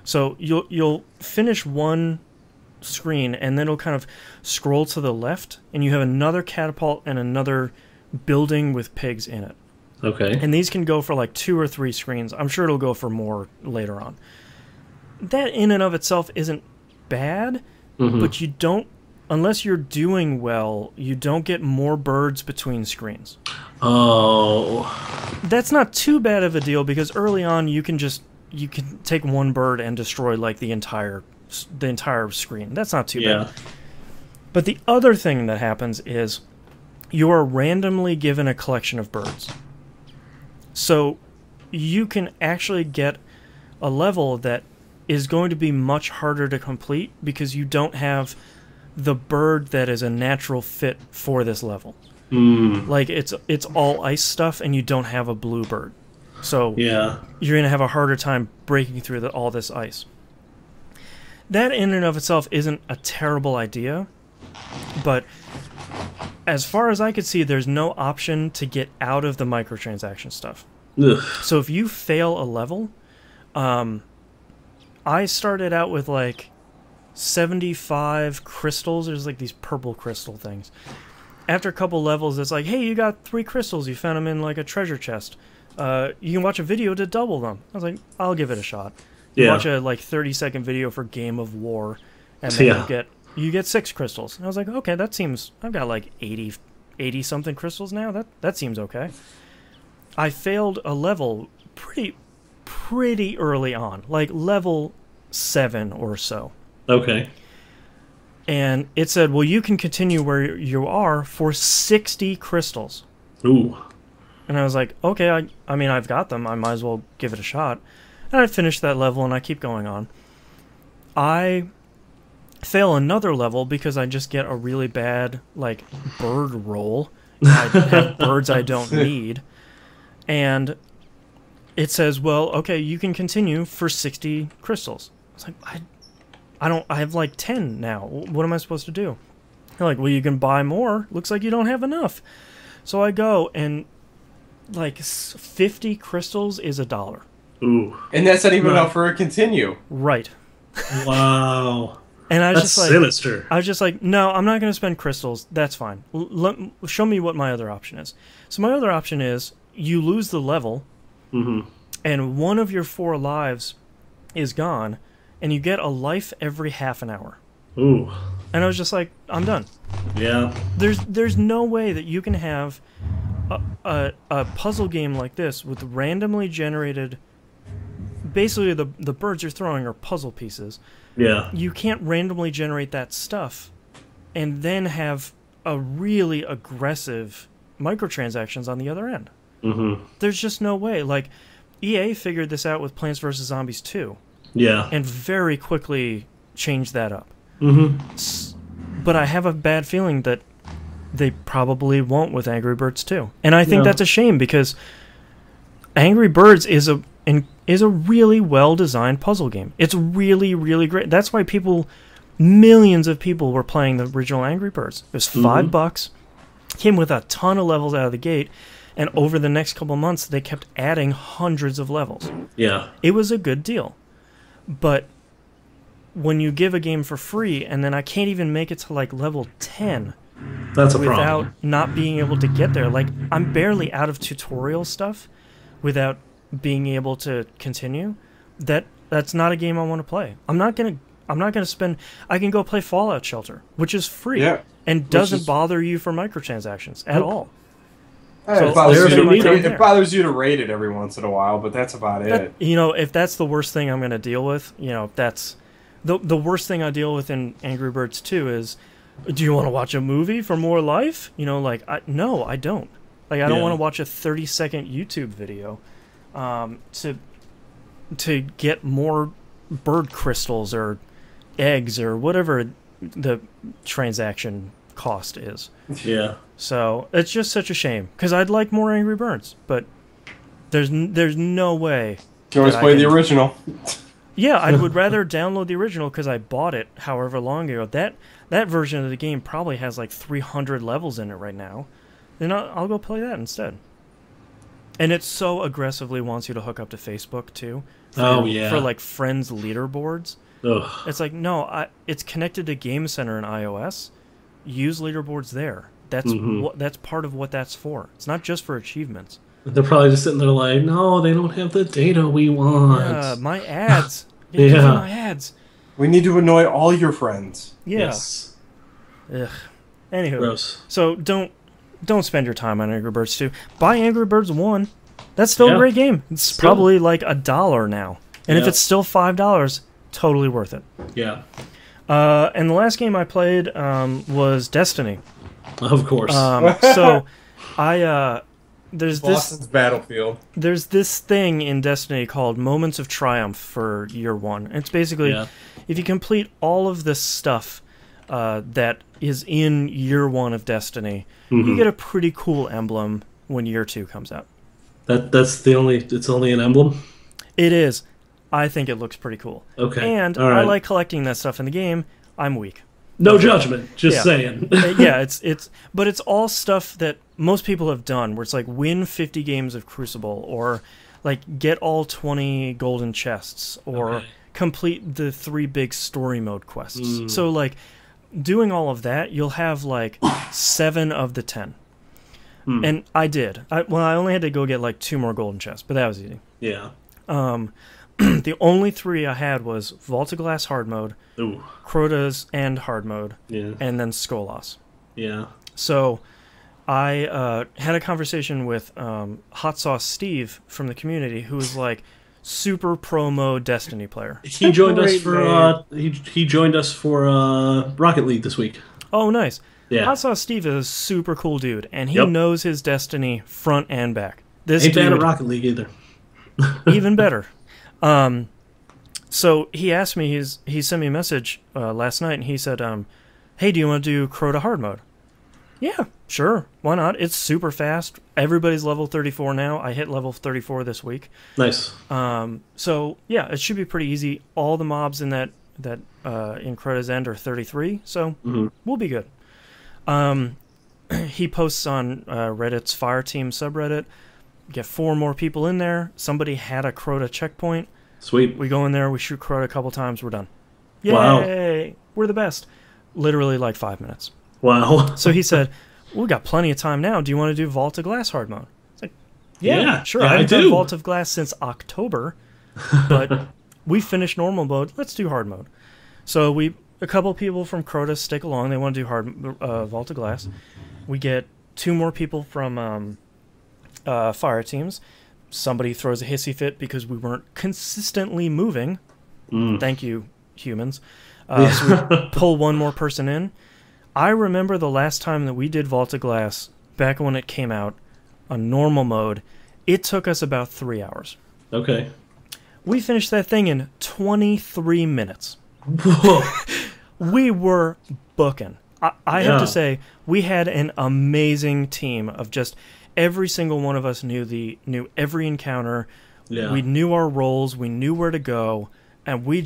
So you'll finish one screen, and then it'll kind of scroll to the left, and you have another catapult and another building with pigs in it. Okay. And these can go for like 2 or 3 screens. I'm sure it'll go for more later on. That in and of itself isn't bad, but you don't, unless you're doing well, you don't get more birds between screens. Oh. That's not too bad of a deal, because early on you can take one bird and destroy like the entire screen. That's not too bad. But the other thing that happens is you are randomly given a collection of birds. So you can actually get a level that is going to be much harder to complete because you don't have the bird that is a natural fit for this level. Like it's all ice stuff, and you don't have a blue bird. So you're going to have a harder time breaking through all this ice. That in and of itself isn't a terrible idea, but as far as I could see, there's no option to get out of the microtransaction stuff. Ugh. So if you fail a level, I started out with like 75 crystals. There's like these purple crystal things. After a couple levels, it's like, hey, you got 3 crystals. You found them in like a treasure chest. You can watch a video to double them. I was like, I'll give it a shot. You watch a like 30-second video for Game of War, and then you get 6 crystals. And I was like, okay, that seems. I've got like 80 something crystals now. That seems okay. I failed a level pretty early on, like level 7 or so. Okay. And it said, well, you can continue where you are for 60 crystals. Ooh. And I was like, okay, I mean, I've got them. I might as well give it a shot. And I finished that level, and I keep going on. I fail another level because I just get a really bad, like, bird roll. I have birds I don't need. And it says, well, okay, you can continue for 60 crystals. It's like, I have like 10 now. What am I supposed to do? They're like, well, you can buy more. Looks like you don't have enough. So I go, and like 50 crystals is $1. Ooh. And that's not even enough for a continue. Right. Wow. And I was That's just like, sinister. I was just like, no, I'm not going to spend crystals. That's fine. Show me what my other option is. So my other option is you lose the level, and one of your 4 lives is gone, and you get a life every half an hour. Ooh. And I was just like, I'm done. Yeah. There's no way that you can have a puzzle game like this with randomly generated. Basically, the birds you're throwing are puzzle pieces. Yeah. You can't randomly generate that stuff and then have a really aggressive microtransactions on the other end. There's just no way. Like, EA figured this out with Plants vs. Zombies 2. Yeah. And very quickly changed that up. But I have a bad feeling that they probably won't with Angry Birds 2. And I think that's a shame, because Angry Birds is a really well-designed puzzle game. It's really, really great. That's why millions of people were playing the original Angry Birds. It was $5, came with a ton of levels out of the gate, and over the next couple months, they kept adding hundreds of levels. Yeah. It was a good deal. But when you give a game for free, and then I can't even make it to like level 10 That's a without problem. not being able to get there. Like, I'm barely out of tutorial stuff without being able to continue. That's not a game I want to play. I'm not I'm not going to spend. I can go play Fallout Shelter, which is free and Which doesn't is- bother you for microtransactions at all. Hey, So it, bothers there's you my time to, there. it bothers you to rate it every once in a while, but that's about it. You know, if that's the worst thing I'm going to deal with, you know, that's the worst thing I deal with in Angry Birds 2 is, do you want to watch a movie for more life? You know, like, no, I don't. Like, I don't want to watch a 30-second YouTube video to get more bird crystals or eggs or whatever the transaction cost is. Yeah. So it's just such a shame because I'd like more Angry Birds, but there's no way. You can always that I play the can- original. Yeah, I would rather download the original because I bought it however long ago. That version of the game probably has like 300 levels in it right now. Then I'll go play that instead. And it so aggressively wants you to hook up to Facebook too. For like friends leaderboards. Ugh. It's like, no, it's connected to Game Center and iOS. Use leaderboards there. That's that's part of what that's for. It's not just for achievements. They're probably just sitting there like, no, they don't have the data we want. Yeah, my ads. Yeah. My ads. We need to annoy all your friends. Yeah. Yes. Ugh. Anywho, Gross. so don't spend your time on Angry Birds 2. Buy Angry Birds 1. That's still a great game. It's probably like $1 now. And if it's still $5, totally worth it. Yeah. And the last game I played was Destiny. Of course. So there's Boston's Battlefield. There's this thing in Destiny called Moments of Triumph for Year 1. It's basically, if you complete all of this stuff that is in Year 1 of Destiny, you get a pretty cool emblem when Year 2 comes out. It's only an emblem? It is. I think it looks pretty cool. Okay. And all right. I like collecting that stuff in the game. I'm weak. No judgment, just saying. Yeah, but it's all stuff that most people have done, where it's like win 50 games of Crucible, or like get all 20 golden chests, or complete the 3 big story mode quests. So like doing all of that, you'll have like 7 of the 10. And I did. I only had to go get like 2 more golden chests, but that was easy. Yeah. The only 3 I had was Vault of Glass hard mode, Ooh. Crota's End hard mode, and then Skolas. Yeah. So I had a conversation with Hot Sauce Steve from the community, who is like super pro mode Destiny player. He joined us for he joined us for Rocket League this week. Oh, nice. Yeah. Hot Sauce Steve is a super cool dude, and he knows his Destiny front and back. This Ain't dude, bad at Rocket League either. even better. So he asked me, he sent me a message last night, and he said, hey, do you want to do Crota hard mode? Yeah, sure. Why not? It's super fast. Everybody's level 34 now. I hit level 34 this week. Nice. So yeah, it should be pretty easy. All the mobs in that in Crota's End are 33, so we'll be good. He posts on Reddit's Fireteam subreddit. Get 4 more people in there. Somebody had a Crota checkpoint. Sweet. We go in there, we shoot Crota a couple times, we're done. Yay! Wow. We're the best. Literally like 5 minutes. Wow. So he said, we got plenty of time now. Do you want to do Vault of Glass hard mode? It's like, yeah sure. Yeah, I haven't I done do. Vault of Glass since October, but we finished normal mode. Let's do hard mode. So a couple people from Crota stick along. They want to do Vault of Glass. We get 2 more people from fire teams. Somebody throws a hissy fit because we weren't consistently moving. Thank you, humans. So we pull 1 more person in. I remember the last time that we did Vault of Glass, back when it came out, on normal mode, it took us about 3 hours. Okay. We finished that thing in 23 minutes. Whoa. We were booking. I have to say, we had an amazing team of just every single one of us knew every encounter. Yeah. We knew our roles. We knew where to go. And we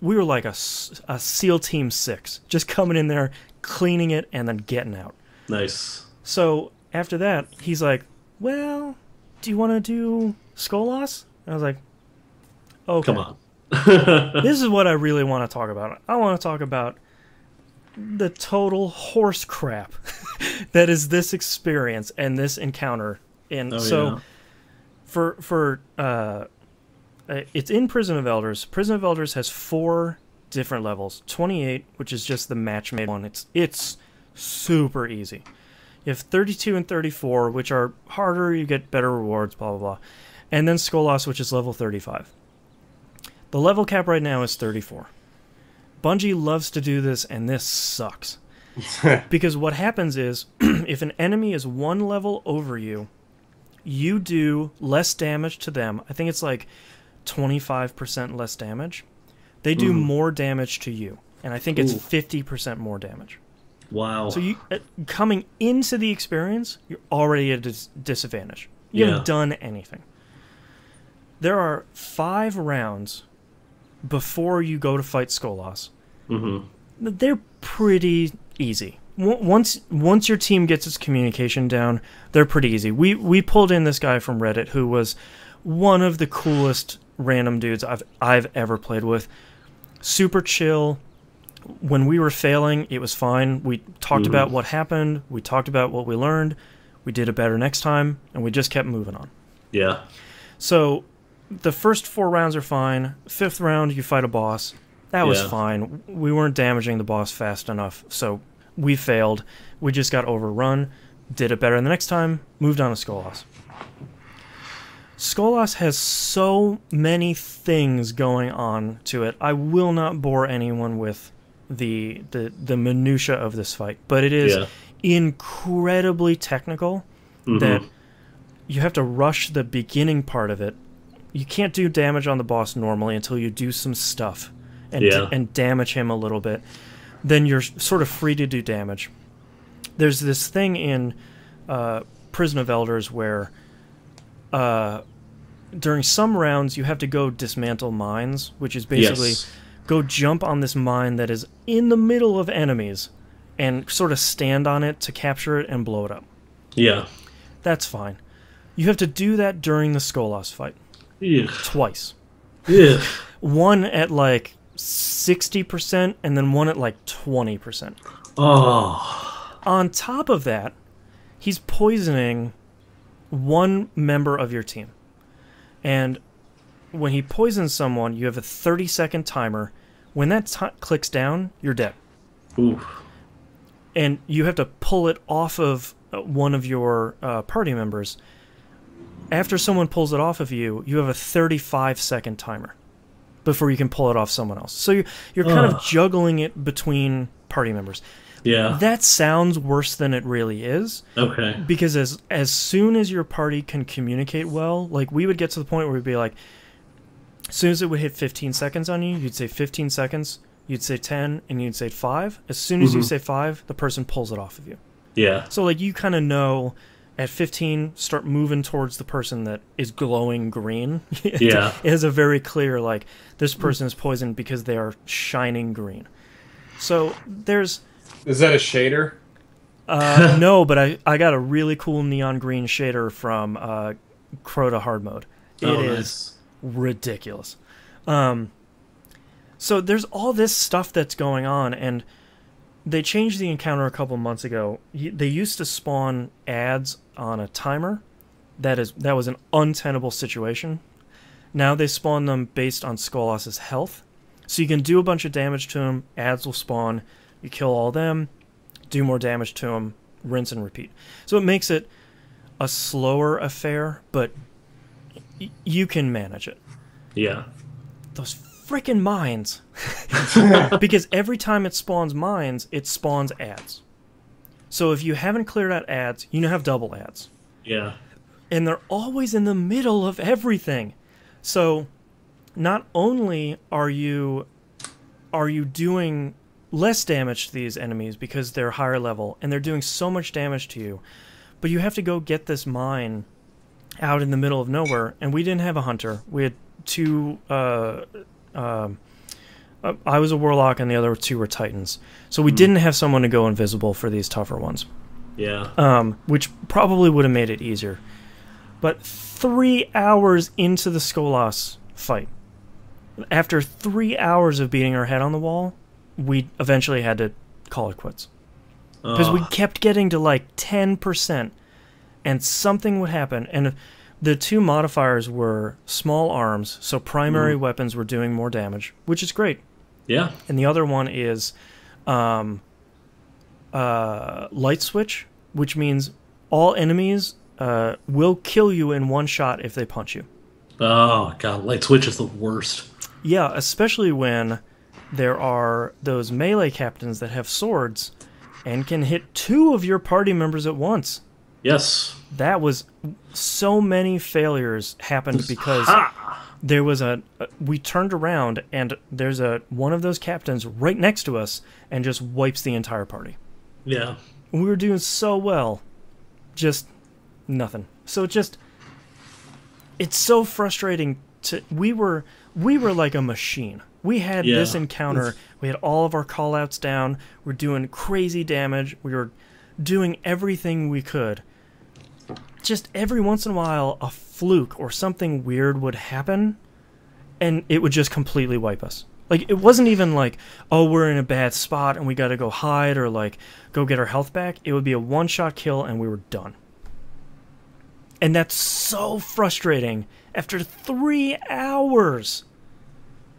were like a SEAL Team 6, just coming in there, cleaning it, and then getting out. Nice. So after that, he's like, well, do you want to do Skolas? And I was like, okay. Come on. This is what I really want to talk about. I want to talk about the total horse crap that is this experience and this encounter. And for it's in Prison of Elders. Prison of Elders has 4 different levels. 28, which is just the match-made one, it's super easy. You have 32 and 34, which are harder, you get better rewards, blah, blah, blah. And then Skolas, which is level 35. The level cap right now is 34. Bungie loves to do this, and this sucks. Because what happens is, if an enemy is one level over you, you do less damage to them. I think it's like 25% less damage. They do more damage to you. And I think it's 50% more damage. Wow. So you coming into the experience, you're already at a disadvantage. You haven't done anything. There are 5 rounds before you go to fight Skolas. They're pretty easy. Once your team gets its communication down, they're pretty easy. We pulled in this guy from Reddit who was one of the coolest random dudes I've ever played with. Super chill. When we were failing, it was fine. We talked about what happened. We talked about what we learned. We did it better next time, and we just kept moving on. Yeah. So the first 4 rounds are fine. 5th round, you fight a boss. That was fine. We weren't damaging the boss fast enough, so we failed. We just got overrun. Did it better the next time. Moved on to Skolas. Skolas has so many things going on to it. I will not bore anyone with the minutia of this fight, but it is incredibly technical. That you have to rush the beginning part of it. You can't do damage on the boss normally until you do some stuff and damage him a little bit. Then you're sort of free to do damage. There's this thing in Prison of Elders where during some rounds you have to go dismantle mines, which is basically go jump on this mine that is in the middle of enemies and sort of stand on it to capture it and blow it up. Yeah. That's fine. You have to do that during the Skolas fight. Twice. One at like 60% and then one at like 20%. Oh. On top of that, he's poisoning one member of your team. And when he poisons someone, you have a 30-second timer. When that clicks down, you're dead. Oof. And you have to pull it off of one of your party members. After someone pulls it off of you, you have a 35-second timer before you can pull it off someone else. So you're kind of juggling it between party members. Yeah. That sounds worse than it really is. Okay. Because as soon as your party can communicate well, like we would get to the point where we'd be like, as soon as it would hit 15 seconds on you, you'd say 15 seconds, you'd say 10, and you'd say 5. As soon as you say 5, the person pulls it off of you. Yeah. So like you kind of know at 15, start moving towards the person that is glowing green. Yeah. It has a very clear, like, this person is poisoned because they are shining green. So there's... Is that a shader? No, but I got a really cool neon green shader from Crota Hard Mode. It is ridiculous. So there's all this stuff that's going on, and they changed the encounter a couple months ago. They used to spawn ads on a timer. That was an untenable situation. Now they spawn them based on Skolas' health. So you can do a bunch of damage to him, ads will spawn, you kill all them, do more damage to him, rinse and repeat. So it makes it a slower affair, but you can manage it. Yeah. Those freaking mines. Because every time it spawns mines, it spawns ads. So if you haven't cleared out ads, you now have double ads. Yeah. And they're always in the middle of everything. So not only are you doing less damage to these enemies because they're higher level and they're doing so much damage to you, but you have to go get this mine out in the middle of nowhere, and we didn't have a hunter. We had two I was a warlock and the other two were titans. So we didn't have someone to go invisible for these tougher ones. Yeah. Which probably would have made it easier. But 3 hours into the Skolas fight, after 3 hours of beating our head on the wall, we eventually had to call it quits. Because we kept getting to like 10%, and something would happen. And the two modifiers were small arms, so primary weapons were doing more damage, which is great. Yeah. And the other one is light switch, which means all enemies will kill you in one shot if they punch you. Oh, God. Light switch is the worst. Yeah, especially when there are those melee captains that have swords and can hit 2 of your party members at once. Yes. That was so many failures happened because there was we turned around and there's one of those captains right next to us and just wipes the entire party. Yeah. We were doing so well, just nothing. So it's so frustrating we were like a machine. We had this encounter. We had all of our callouts down. We're doing crazy damage. We were doing everything we could. Just every once in a while, a fluke or something weird would happen, and it would just completely wipe us. Like, it wasn't even like, oh, we're in a bad spot and we gotta go hide or, like, go get our health back. It would be a one-shot kill and we were done. And that's so frustrating after 3 hours.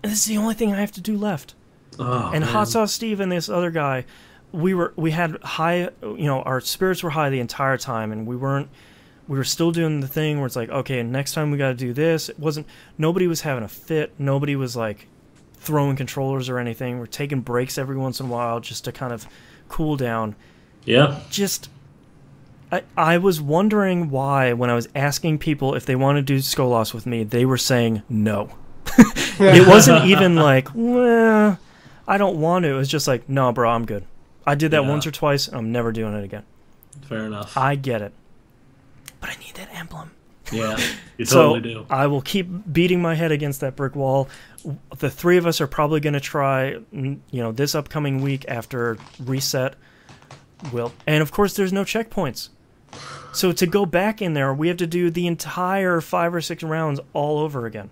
And this is the only thing I have to do left. Oh, and man. Hot Sauce Steve and this other guy, we had high, our spirits were high the entire time, and we were still doing the thing where it's like, okay, next time we got to do this. Nobody was having a fit. Nobody was like throwing controllers or anything. We're taking breaks every once in a while just to kind of cool down. Yeah. I was wondering why, when I was asking people if they wanted to do Skolas with me, they were saying no. It wasn't even like, well, I don't want to. It was just like, no, bro, I'm good. I did that once or twice, and I'm never doing it again. Fair enough. I get it. But I need that emblem. Yeah, you totally do. I will keep beating my head against that brick wall. The 3 of us are probably going to try, this upcoming week after reset. And of course, there's no checkpoints. So to go back in there, we have to do the entire 5 or 6 rounds all over again.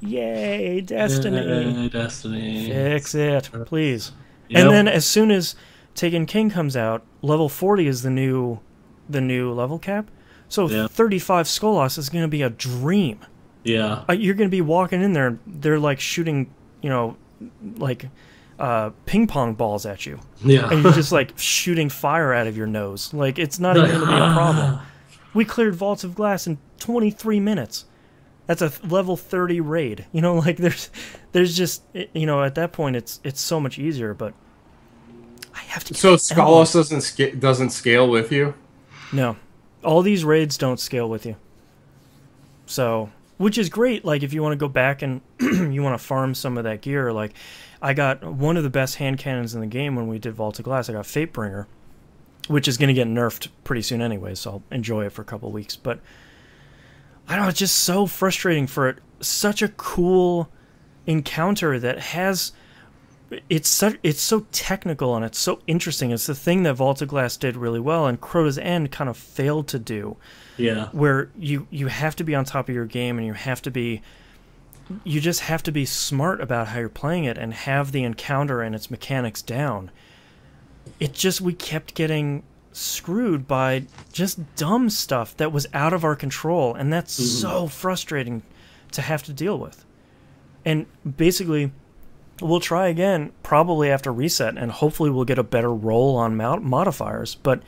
Yay, Destiny. Yay, Destiny. Fix it, please. Yep. And then as soon as Taken King comes out, level 40 is the new level cap. So 35 Skolas is going to be a dream. Yeah. You're going to be walking in there, they're like shooting, ping pong balls at you. Yeah. And you're just like shooting fire out of your nose. Like, it's not even going to be a problem. We cleared Vaults of Glass in 23 minutes. That's a level 30 raid. There's just, at that point it's so much easier, but I have to get So Skolas doesn't scale with you? No. All these raids don't scale with you. So, which is great, like, if you want to go back and you want to farm some of that gear. Like, I got one of the best hand cannons in the game when we did Vault of Glass. I got Fatebringer, which is going to get nerfed pretty soon anyway, so I'll enjoy it for a couple of weeks. But I don't know, it's just so frustrating for it. Such a cool encounter that has... It's so technical and it's so interesting. It's the thing that Vault of Glass did really well and Crota's End kind of failed to do. Yeah. Where you have to be on top of your game and you just have to be smart about how you're playing it and have the encounter and its mechanics down. We kept getting screwed by just dumb stuff that was out of our control, and that's so frustrating to have to deal with. And basically, we'll try again probably after reset, and hopefully we'll get a better roll on modifiers. But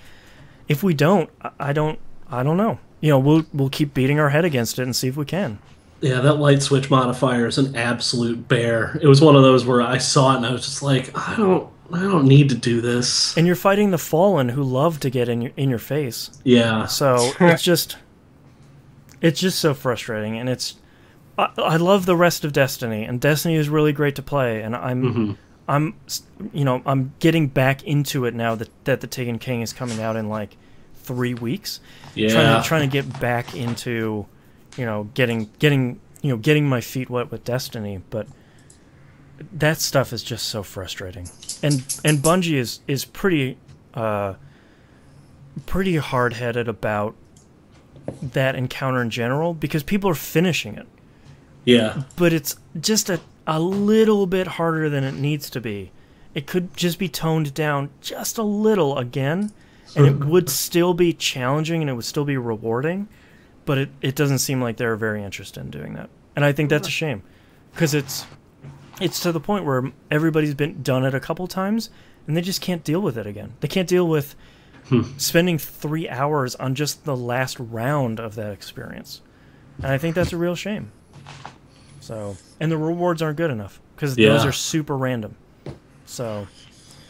if we don't, I don't know. We'll keep beating our head against it and see if we can. Yeah, that light switch modifier is an absolute bear. It was one of those where I saw it and I was just like, I don't need to do this. And you're fighting the Fallen, who love to get in your face. Yeah. So it's just so frustrating, and I love the rest of Destiny, and Destiny is really great to play, and I'm getting back into it now that the Taken King is coming out in like 3 weeks. Yeah. Trying to get back into, getting my feet wet with Destiny, but that stuff is just so frustrating. And Bungie is pretty hard-headed about that encounter in general because people are finishing it. Yeah. But it's just a little bit harder than it needs to be. It could just be toned down just a little again, and it would still be challenging and it would still be rewarding, but it doesn't seem like they're very interested in doing that. And I think that's a shame, because it's to the point where everybody's been done it a couple times, and they just can't deal with it again. They can't deal with spending 3 hours on just the last round of that experience. And I think that's a real shame. So, and the rewards aren't good enough, because those are super random. So,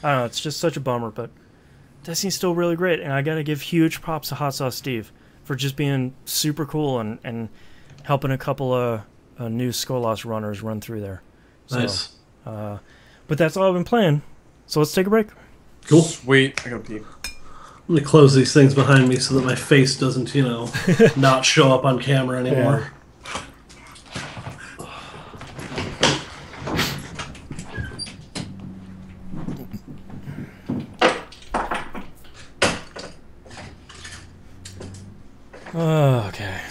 I don't know, it's just such a bummer, but Destiny's still really great, and I gotta give huge props to Hot Sauce Steve for just being super cool and helping a couple of new Skolas runners run through there. So, nice. But that's all I've been playing, so let's take a break. Cool. Sweet. I gotta pee. I'm going to close these things behind me so that my face doesn't, not show up on camera anymore. Okay.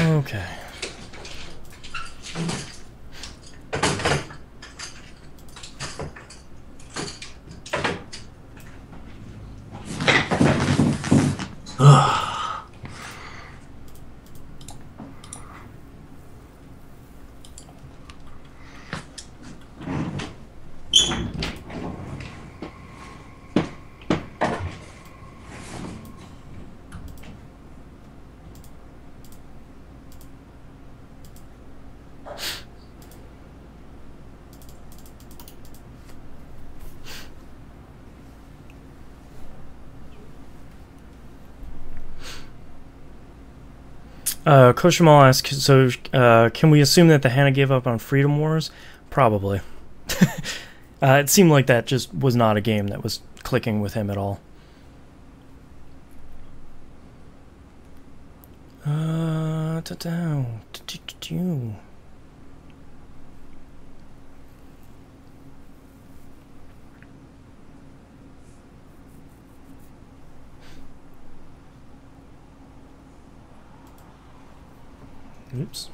Okay. Koshimal asks, so can we assume that the Hannah gave up on Freedom Wars? Probably. It seemed like that just was not a game that was clicking with him at all. Oops.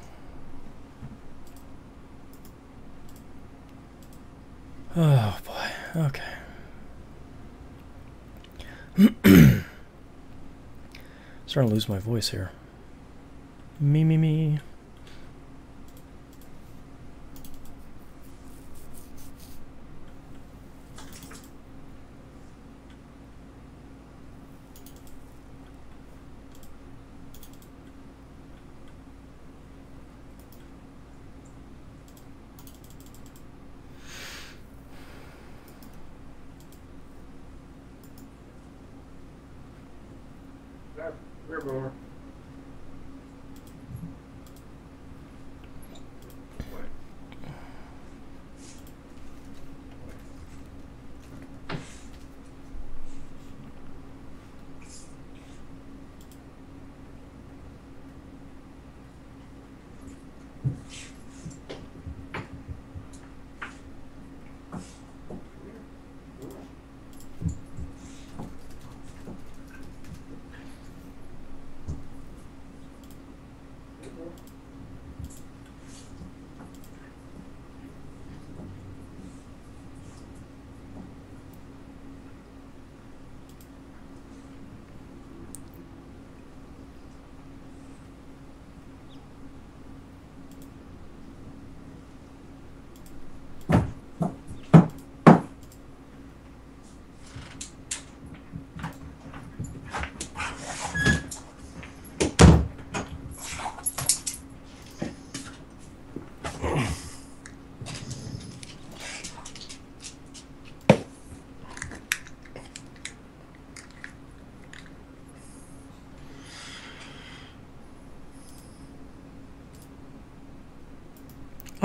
Oh boy. Okay. Starting to lose my voice here. Me.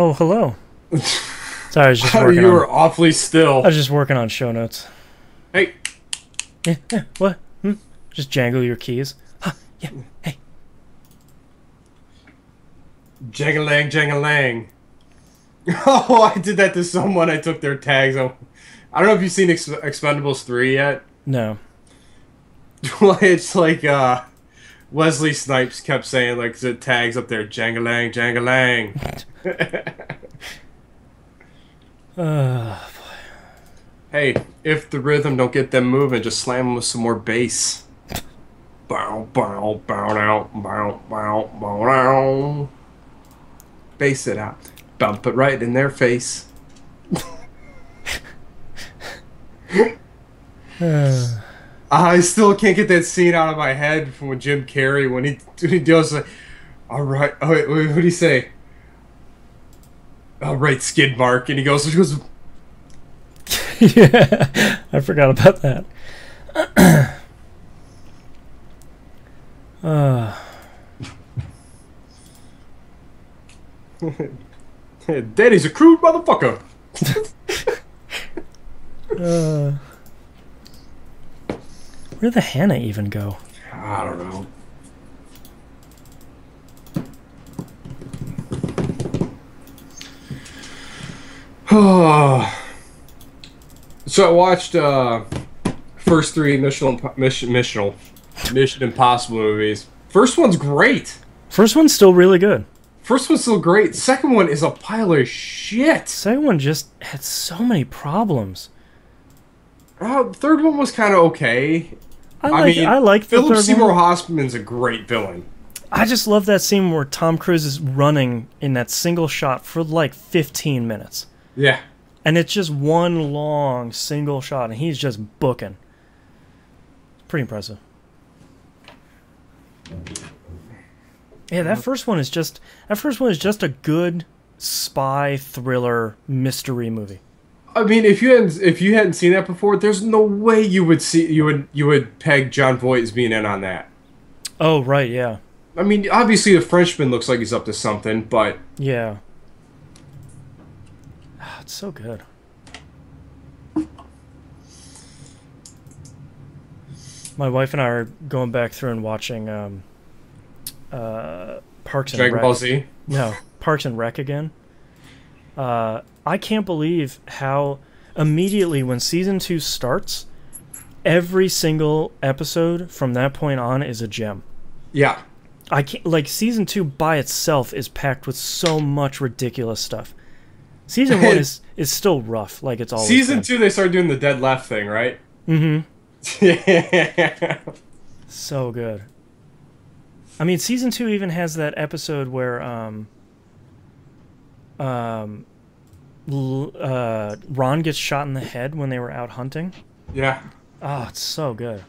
Oh, hello. Sorry, I was just working You were awfully still. I was just working on show notes. Hey. Yeah, what? Just jangle your keys. Huh, yeah, hey. Jang-a-lang, jang-a-lang. Oh, I did that to someone. I took their tags. I don't know if you've seen Expendables 3 yet. No. Well, it's like Wesley Snipes kept saying, like, the tags up there, jang-a-lang, jang-a-lang. Hey, if the rhythm don't get them moving, just slam them with some more bass. Bow, bow, bow, bow, bow, bow, bow, bow. Bass it out. Bump it right in their face. I still can't get that scene out of my head from when Jim Carrey, when he does like, all right, oh wait, what did he say? All right, skid mark, and he goes, Yeah, I forgot about that. Daddy's a crude motherfucker. Where'd the Hannah even go? I don't know. So I watched first three Mission Impossible movies. First one's great. First one's still really good. First one's still great. Second one is a pile of shit. Second one just had so many problems. Third one was kind of okay. I like the Philip third Seymour one. Hoffman's a great villain. I just love that scene where Tom Cruise is running in that single shot for like 15 minutes. Yeah. And it's just one long single shot, and he's just booking. Pretty impressive. Yeah, that first one is just a good spy thriller mystery movie. I mean, if you hadn't seen that before, there's no way you would peg John Voight as being in on that. Oh, right, yeah. I mean, obviously the Frenchman looks like he's up to something, but yeah. It's so good. My wife and I are going back through and watching Parks and Dragon Rec. Ball Z? No, Parks and Rec again. I can't believe how immediately when season 2 starts, every single episode from that point on is a gem. Yeah. I can't, like, season 2 by itself is packed with so much ridiculous stuff. Season 1 is still rough, like it's always Season been. 2 they started doing the dead left thing, right? Mm-hmm. Yeah. So good. I mean, season 2 even has that episode where Ron gets shot in the head when they were out hunting. Yeah. Oh, it's so good.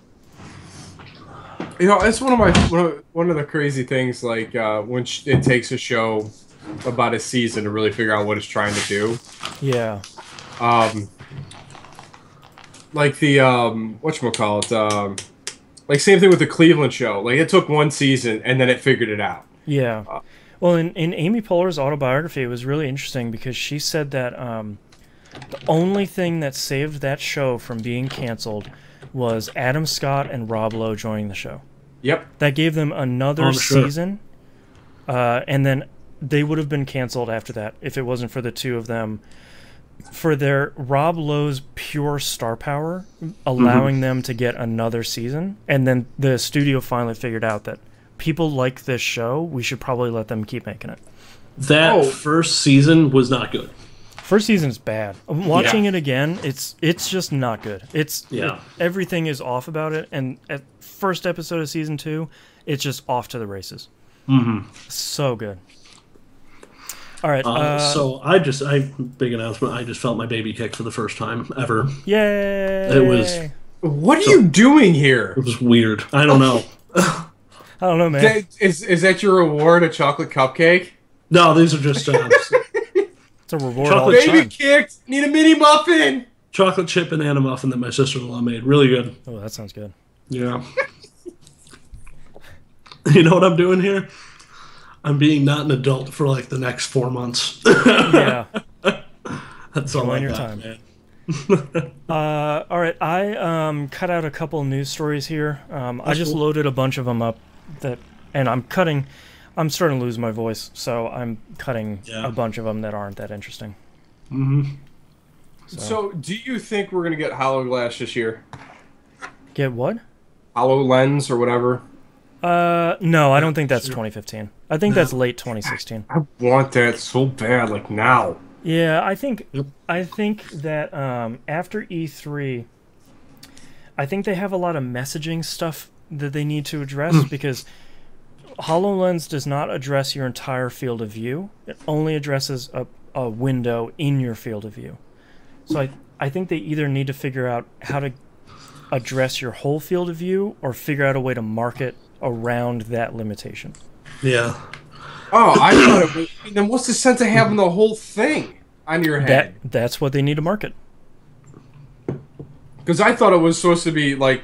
You know, it's one of the crazy things, like when it takes a show about a season to really figure out what it's trying to do. Yeah. Like the whatchamacallit, like same thing with the Cleveland show. Like it took one season and then it figured it out. Yeah. Well, in Amy Poehler's autobiography, it was really interesting because she said that the only thing that saved that show from being canceled was Adam Scott and Rob Lowe joining the show. Yep. That gave them another season, and then they would have been canceled after that if it wasn't for the two of them. For their Rob Lowe's pure star power, allowing them to get another season, and then the studio finally figured out that people like this show, we should probably let them keep making it. That first season was not good. First season's bad. Watching it again, it's just not good. Everything is off about it, and at first episode of season 2, it's just off to the races. So good. All right. So big announcement. I just felt my baby kick for the first time ever. Yay! It was. What are you doing here? It was weird. I don't know. I don't know, man. Is that your reward, a chocolate cupcake? No, these are just. It's a reward. Chocolate Baby kicked. Need a mini muffin. Chocolate chip banana muffin that my sister-in-law made. Really good. Oh, that sounds good. Yeah. You know what I'm doing here? I'm being not an adult for like the next 4 months. Yeah. That's all I your got, time. man. All right, I cut out a couple news stories here. I just loaded a bunch of them up, and I'm cutting. I'm starting to lose my voice, so I'm cutting Yeah. a bunch of them that aren't that interesting. Mm-hmm. So, do you think we're gonna get HoloGlass this year? Get what? HoloLens or whatever? No, I don't think that's 2015. I think that's late 2016. I want that so bad, like now. Yeah, I think that after E3, I think they have a lot of messaging stuff that they need to address because HoloLens does not address your entire field of view. It only addresses a window in your field of view. So I think they either need to figure out how to address your whole field of view or figure out a way to market around that limitation. Yeah. Oh, I thought it was. Then what's the sense of having the whole thing on your head? That's what they need to market. Because I thought it was supposed to be like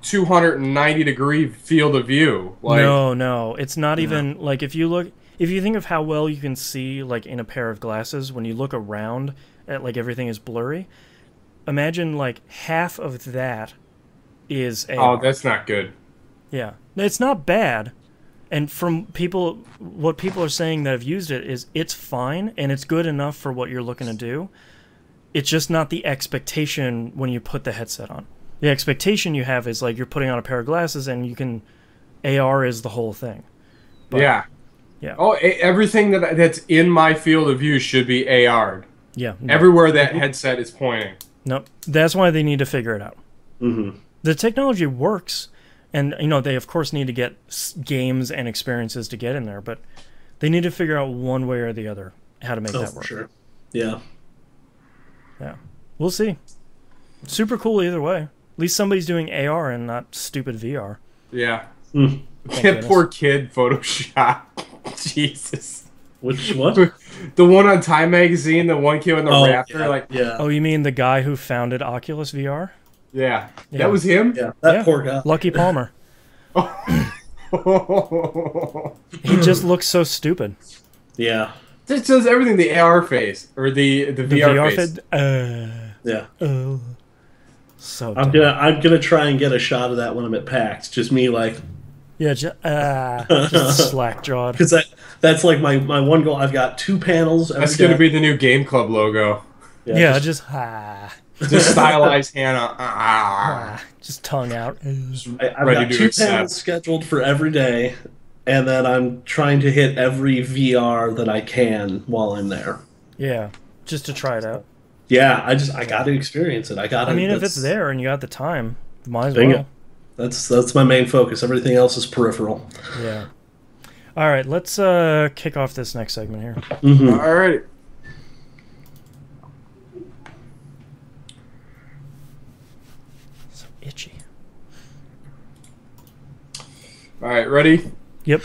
290-degree field of view. Like, No, it's not even like if you think of how well you can see like in a pair of glasses when you look around at like everything is blurry. Imagine like half of that is AR. oh, that's not good. Yeah, it's not bad. And from what people are saying that have used it is it's fine and it's good enough for what you're looking to do. It's just not the expectation when you put the headset on. The expectation you have is like you're putting on a pair of glasses and you can AR is the whole thing. But, yeah. Yeah. Oh, everything that's in my field of view should be AR'd. Yeah. No. Everywhere that headset is pointing. Nope. That's why they need to figure it out. Mm-hmm. The technology works, and they of course need to get games and experiences to get in there, but they need to figure out one way or the other how to make that work. For sure. Yeah. Yeah. We'll see. Super cool either way. At least somebody's doing AR and not stupid VR. Yeah. Mm. That poor kid Photoshop. Jesus. Which what? The one on Time Magazine, the one kid in the raptor, yeah. Oh, you mean the guy who founded Oculus VR? Yeah. That was him? Yeah, that poor guy. Lucky Palmer. He just looks so stupid. Yeah. This does everything the AR face or the VR face. Yeah. Oh. So I'm gonna try and get a shot of that when I'm at PAX. Just me like. Yeah, just slack jawed. Because that's like my one goal. I've got 2 panels. That's gonna be the new Game Club logo. Yeah, just stylized Hannah. Just tongue out. I've got 2 panels scheduled for every day, and then I'm trying to hit every VR that I can while I'm there. Yeah, just to try it out. Yeah, I got to experience it. I mean, if it's there and you got the time, might as well. That's my main focus. Everything else is peripheral. Yeah. All right, let's kick off this next segment here. Mm-hmm. All right. So itchy. All right, ready? Yep.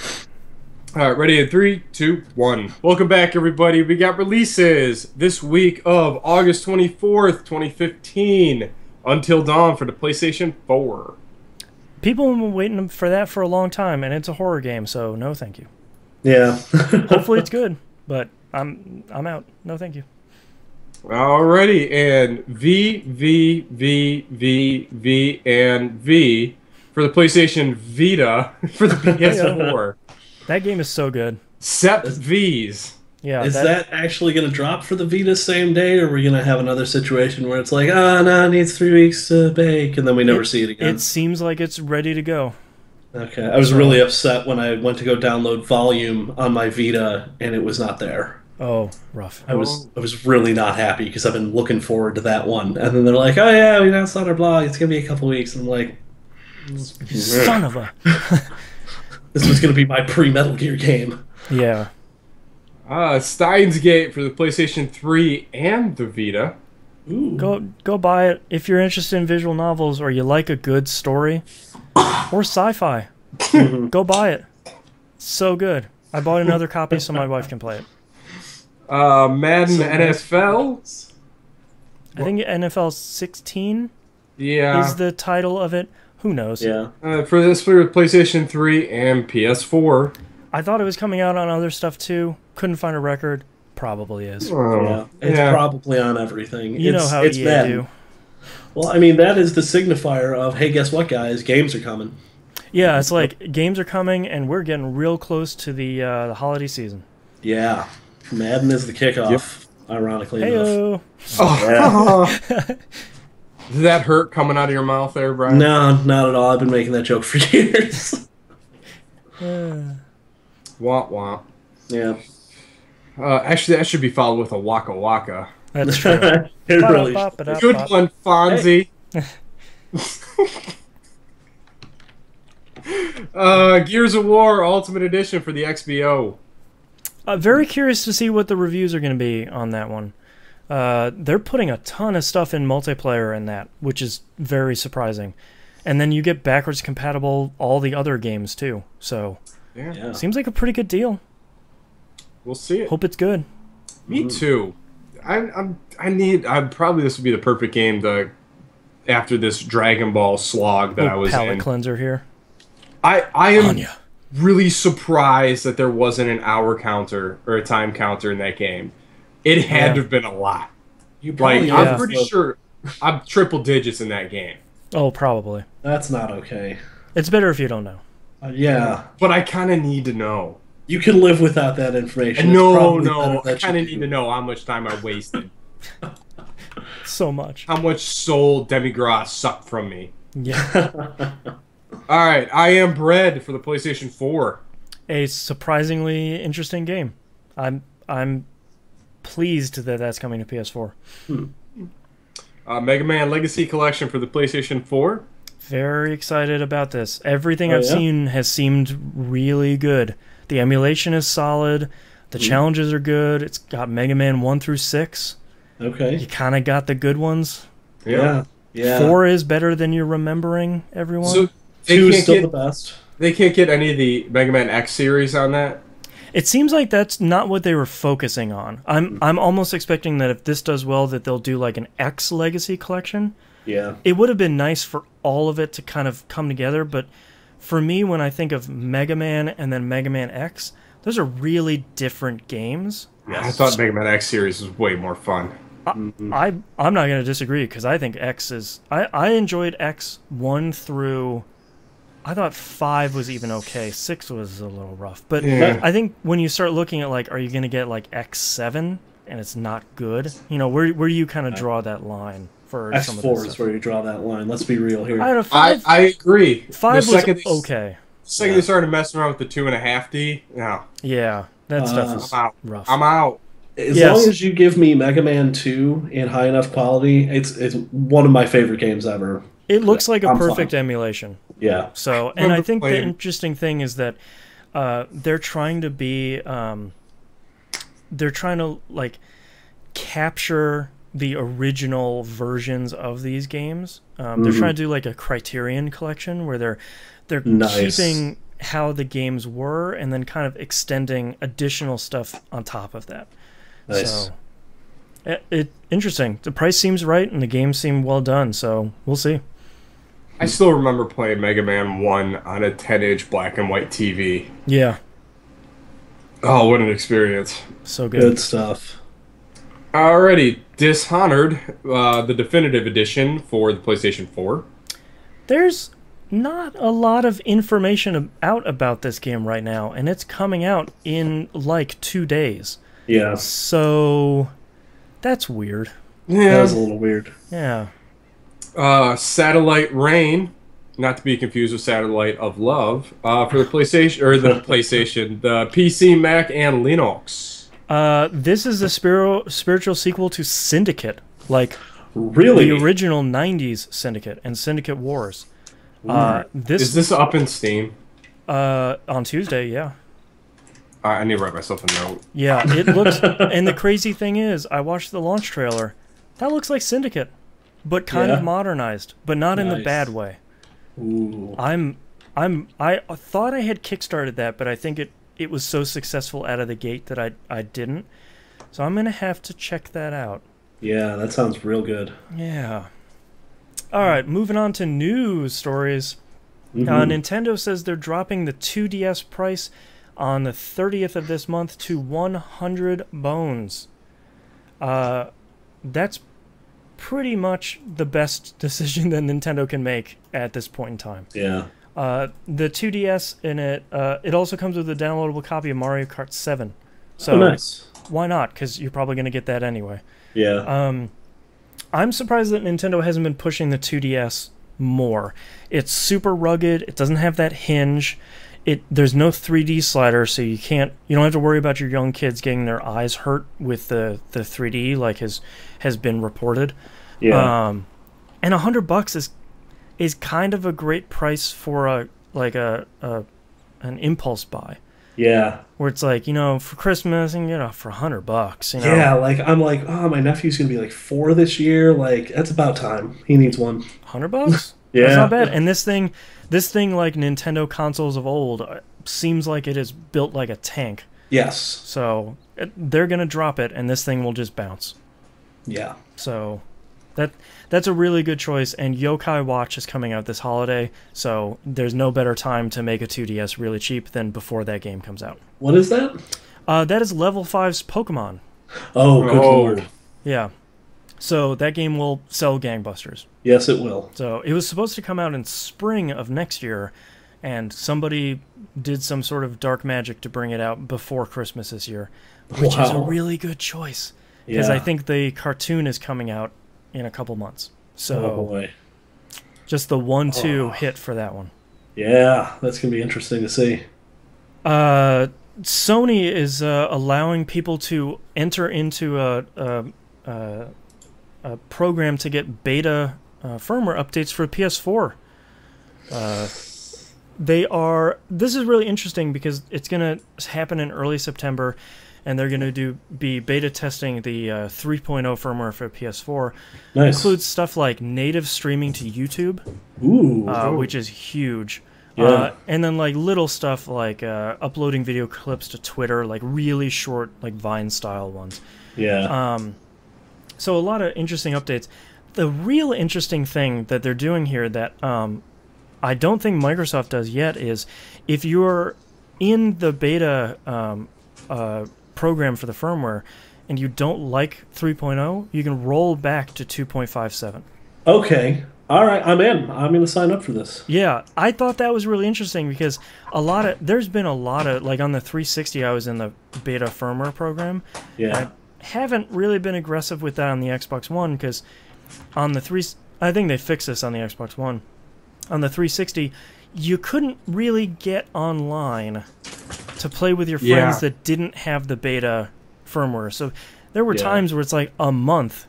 All right, ready in 3, 2, 1. Welcome back, everybody. We got releases this week of August 24th, 2015, Until Dawn for the PlayStation 4. People have been waiting for that for a long time, and it's a horror game, so no thank you. Yeah. Hopefully it's good, but I'm out. No thank you. Alrighty, and V, and V for the PlayStation Vita for the PS4. That game is so good. Except V's. Yeah. Is that actually going to drop for the Vita same day, or are we going to have another situation where it's like, no, it needs 3 weeks to bake, and then we never see it again? It seems like it's ready to go. Okay. I was really upset when I went to go download Volume on my Vita, and it was not there. Oh, rough. I was really not happy because I've been looking forward to that one. And then they're like, oh, yeah, we announced on our blog. It's going to be a couple weeks. And I'm like... Son of a... This was going to be my pre-Metal Gear game. Yeah. Steins Gate for the PlayStation 3 and the Vita. Ooh. Go buy it if you're interested in visual novels or you like a good story or sci-fi. Go buy it. So good. I bought another copy so my wife can play it. Madden NFL. I think NFL 16 is the title of it. Who knows? Yeah. For PlayStation 3 and PS4. I thought it was coming out on other stuff too. Couldn't find a record. Probably is. Yeah, it's probably on everything. You know how it's EA Madden. do. Well, I mean, that is the signifier of, hey, guess what, guys? Games are coming. Yeah, it's like games are coming, and we're getting real close to the holiday season. Yeah. Madden is the kickoff, ironically enough. Heyo. Oh. Did that hurt coming out of your mouth there, Brian? No, not at all. I've been making that joke for years. Womp womp. Yeah. Actually, that should be followed with a waka waka. That's true. It really Good one, Fonzie. Gears of War Ultimate Edition for the XBO. Very curious to see what the reviews are going to be on that one. They're putting a ton of stuff in multiplayer in that, which is very surprising. And then you get backwards compatible all the other games too. So, Yeah. seems like a pretty good deal. We'll see it. Hope it's good. Me too. I probably this would be the perfect game to after this Dragon Ball slog that I was palate in. cleanser here. I am Anya. really surprised that there wasn't an hour counter or a time counter in that game. It had to have been a lot. I'm pretty sure I'm triple digits in that game. Oh, probably. That's not okay. It's better if you don't know. Yeah. But I kind of need to know. You can live without that information. No. I kind of need to know how much time I wasted. So much. How much soul Demigras sucked from me. Yeah. All right, I Am Bread for the PlayStation 4. A surprisingly interesting game. I'm pleased that that's coming to PS4. Mega Man Legacy Collection for the PlayStation 4. Very excited about this. Everything I've seen has seemed really good. The emulation is solid. The challenges are good. It's got Mega Man 1 through 6. Okay. You kind of got the good ones. Yeah. 4 is better than you're remembering, everyone. So 2 is still the best. They can't get any of the Mega Man X series on that? It seems like that's not what they were focusing on. I'm almost expecting that if this does well, that they'll do like an X Legacy collection. Yeah. It would have been nice for all of it to kind of come together, but for me, when I think of Mega Man and then Mega Man X, those are really different games. Yes. I thought Mega Man X series was way more fun. I'm not going to disagree, because I think X is... I enjoyed X 1 through... I thought 5 was even okay. 6 was a little rough. But I think when you start looking at, like, are you going to get, like, X7 and it's not good? You know, where do you kind of draw that line for some of this X4 stuff? is where you draw that line. Let's be real here. I don't know, 5, I agree. 5 was okay. The second they started messing around with the 2.5D, no. Yeah, that stuff is rough. I'm out. As long as you give me Mega Man 2 in high enough quality, it's one of my favorite games ever. It looks like a perfect emulation. Yeah. So, and I think the interesting thing is that they're trying to be, they're trying to like capture the original versions of these games. They're trying to do like a Criterion collection where they're keeping how the games were and then kind of extending additional stuff on top of that. Nice. So, interesting. The price seems right and the games seem well done. So we'll see. I still remember playing Mega Man 1 on a 10-inch black and white TV. Yeah. Oh, what an experience. So good. Good stuff. Alrighty, Dishonored, the definitive edition for the PlayStation 4. There's not a lot of information out about this game right now, and it's coming out in like 2 days. Yeah. So that's weird. Yeah. That was a little weird. Yeah. Satellite Rain, not to be confused with Satellite of Love, for the PlayStation, the PC, Mac, and Linux. This is a spiritual sequel to Syndicate, like really the original '90s Syndicate and Syndicate Wars. Is this up in Steam? On Tuesday, yeah. I need to write myself a note. Yeah, it looks. And the crazy thing is, I watched the launch trailer. That looks like Syndicate, but kind of modernized, but not in the bad way. Ooh. I thought I had kickstarted that, but I think it was so successful out of the gate that I didn't. So I'm gonna have to check that out. Yeah, that sounds real good. Yeah. All right, moving on to news stories. Nintendo says they're dropping the 2DS price on the 30th of this month to 100 bones. That's pretty much the best decision that Nintendo can make at this point in time. Yeah. The 2DS in it, it also comes with a downloadable copy of Mario Kart 7. So Oh, nice. why not? Because you're probably going to get that anyway. Yeah. I'm surprised that Nintendo hasn't been pushing the 2DS more. It's super rugged. It doesn't have that hinge. There's no 3D slider, so you don't have to worry about your young kids getting their eyes hurt with the 3D, like has been reported. Yeah. And $100 is kind of a great price for an impulse buy. Yeah. Where it's like, for Christmas and for $100, Yeah, like I'm like, oh, my nephew's gonna be like 4 this year. Like that's about time. He needs one. $100? Yeah. That's not bad. And this thing, like Nintendo consoles of old, seems like it is built like a tank. Yes. So they're gonna drop it, and this thing will just bounce. Yeah. So that's a really good choice. And Yokai Watch is coming out this holiday, so there's no better time to make a 2DS really cheap than before that game comes out. What is that? That is Level 5's Pokemon. Oh, good lord. Yeah. So that game will sell gangbusters. Yes, it will. So it was supposed to come out in spring of next year, and somebody did some sort of dark magic to bring it out before Christmas this year, which is a really good choice. Because I think the cartoon is coming out in a couple months. So oh boy. Just the 1-2 hit for that one. Yeah, that's going to be interesting to see. Sony is allowing people to enter into a program to get beta firmware updates for PS4. This is really interesting because it's going to happen in early September, and they're going to be beta testing the 3.0 firmware for PS4. Nice. Includes stuff like native streaming to YouTube, which is huge. Yeah. And then like little stuff like uploading video clips to Twitter, like really short, like Vine style ones. Yeah. So a lot of interesting updates. The real interesting thing that they're doing here that I don't think Microsoft does yet is if you're in the beta program for the firmware and you don't like 3.0, you can roll back to 2.57. Okay. All right, I'm in. I'm going to sign up for this. Yeah, I thought that was really interesting because there's been a lot of, like on the 360 I was in the beta firmware program. Yeah. I haven't really been aggressive with that on the Xbox One because on the I think they fixed this on the Xbox One. On the 360, you couldn't really get online to play with your friends that didn't have the beta firmware. So there were times where it's like a month,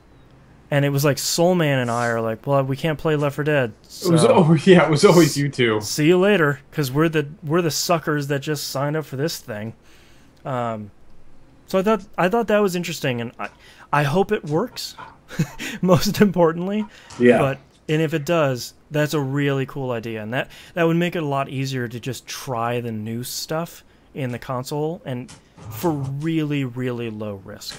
and it was like Soulman and I are like, well, we can't play Left 4 Dead. So it was always you two. See you later, because we're the suckers that just signed up for this thing. So I thought that was interesting, and I hope it works. Most importantly, and if it does, that's a really cool idea, and that would make it a lot easier to just try the new stuff in the console and for really, really low risk.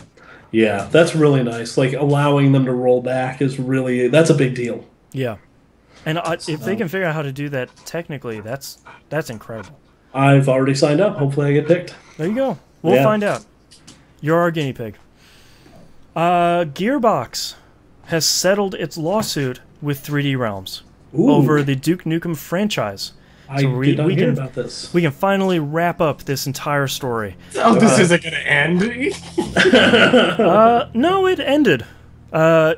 Yeah, that's really nice. Like allowing them to roll back that's a big deal. Yeah, and if they can figure out how to do that technically, that's incredible. I've already signed up. Hopefully, I get picked. There you go. We'll find out. You're our guinea pig. Gearbox has settled its lawsuit with 3D Realms over the Duke Nukem franchise. I did not hear about this. We can finally wrap up this entire story. Oh, this isn't going to end. No, it ended. Now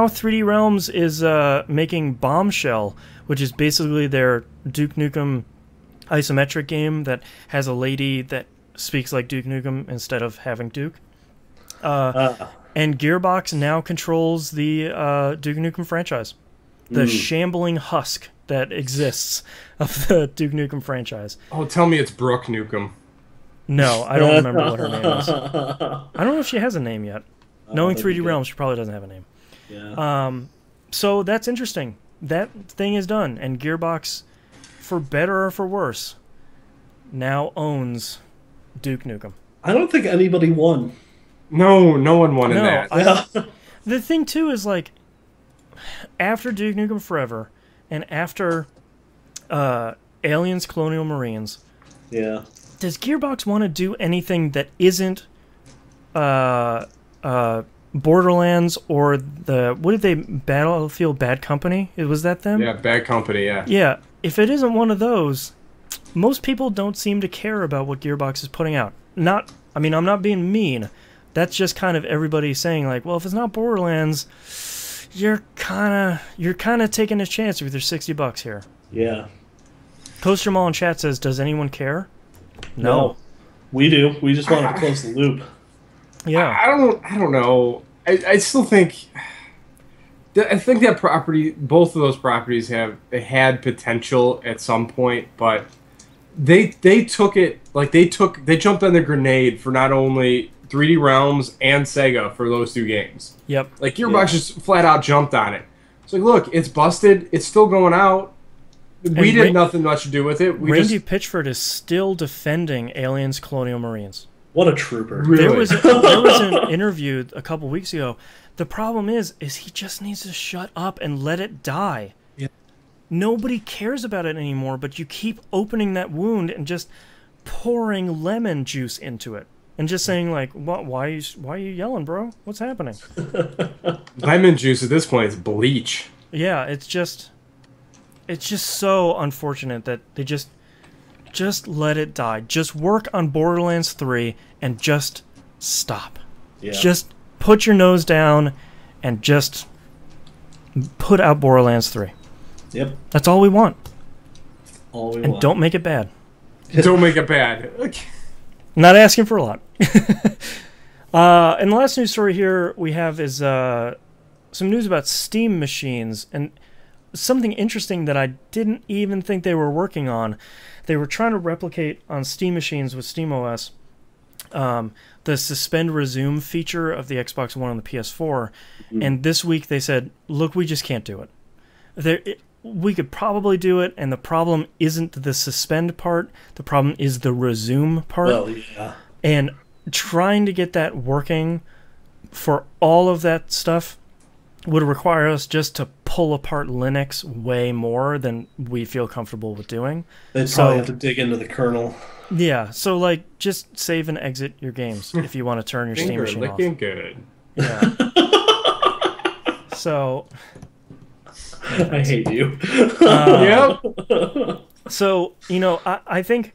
3D Realms is making Bombshell, which is basically their Duke Nukem isometric game that has a lady that speaks like Duke Nukem instead of having Duke. And Gearbox now controls the Duke Nukem franchise. The shambling husk that exists of the Duke Nukem franchise. Oh, tell me it's Brooke Nukem. No, I don't remember what her name is. I don't know if she has a name yet. Knowing 3D Realms, she probably doesn't have a name. Yeah. So that's interesting. That thing is done, and Gearbox, for better or for worse, now owns Duke Nukem. I don't think anybody won. No one won in that. The thing, too, is like, after Duke Nukem Forever, and after Aliens Colonial Marines, does Gearbox want to do anything that isn't Borderlands or what did they, Battlefield Bad Company? Was that them? Yeah, Bad Company, yeah. Yeah, if it isn't one of those, most people don't seem to care about what Gearbox is putting out. I mean, I'm not being mean. That's just kind of everybody saying, like, well, if it's not Borderlands, you're kind of taking a chance with your $60 here. Yeah. Coaster Mall in chat says, does anyone care? No. We do. We just wanted to close the loop. Yeah. I don't know. I still think that property, both of those properties had potential at some point, but they took it, like they jumped on the grenade for not only 3D Realms and Sega for those two games. Yep. Like Gearbox just flat out jumped on it. It's like, look, it's busted. It's still going out. We did nothing much to do with it. Randy Pitchford is still defending Aliens Colonial Marines. What a trooper. Really? There was an interview a couple weeks ago. The problem is he just needs to shut up and let it die. Yeah. Nobody cares about it anymore, but you keep opening that wound and just pouring lemon juice into it. And just saying, like, what? Why are you yelling, bro? What's happening? Lemon juice at this point is bleach. Yeah, it's just so unfortunate that they just let it die. Just work on Borderlands 3 and just stop. Yeah. Just put your nose down and just put out Borderlands 3. Yep. That's all we want. All we and want. Don't make it bad. Don't make it bad. Not asking for a lot. And the last news story here we have is some news about Steam machines, and something interesting that I didn't even think they were working on. They were trying to replicate on Steam machines with SteamOS the suspend resume feature of the Xbox One and the PS4. And this week they said, look, we just can't do it. We could probably do it, and the problem isn't the suspend part. The problem is the resume part. Well, yeah. And trying to get that working for all of that stuff would require us just to pull apart Linux way more than we feel comfortable with doing. They'd probably have to dig into the kernel. Yeah, so like just save and exit your games if you want to turn your Steam machine off. Looking good. Yeah. So I hate you. Yep. So, I think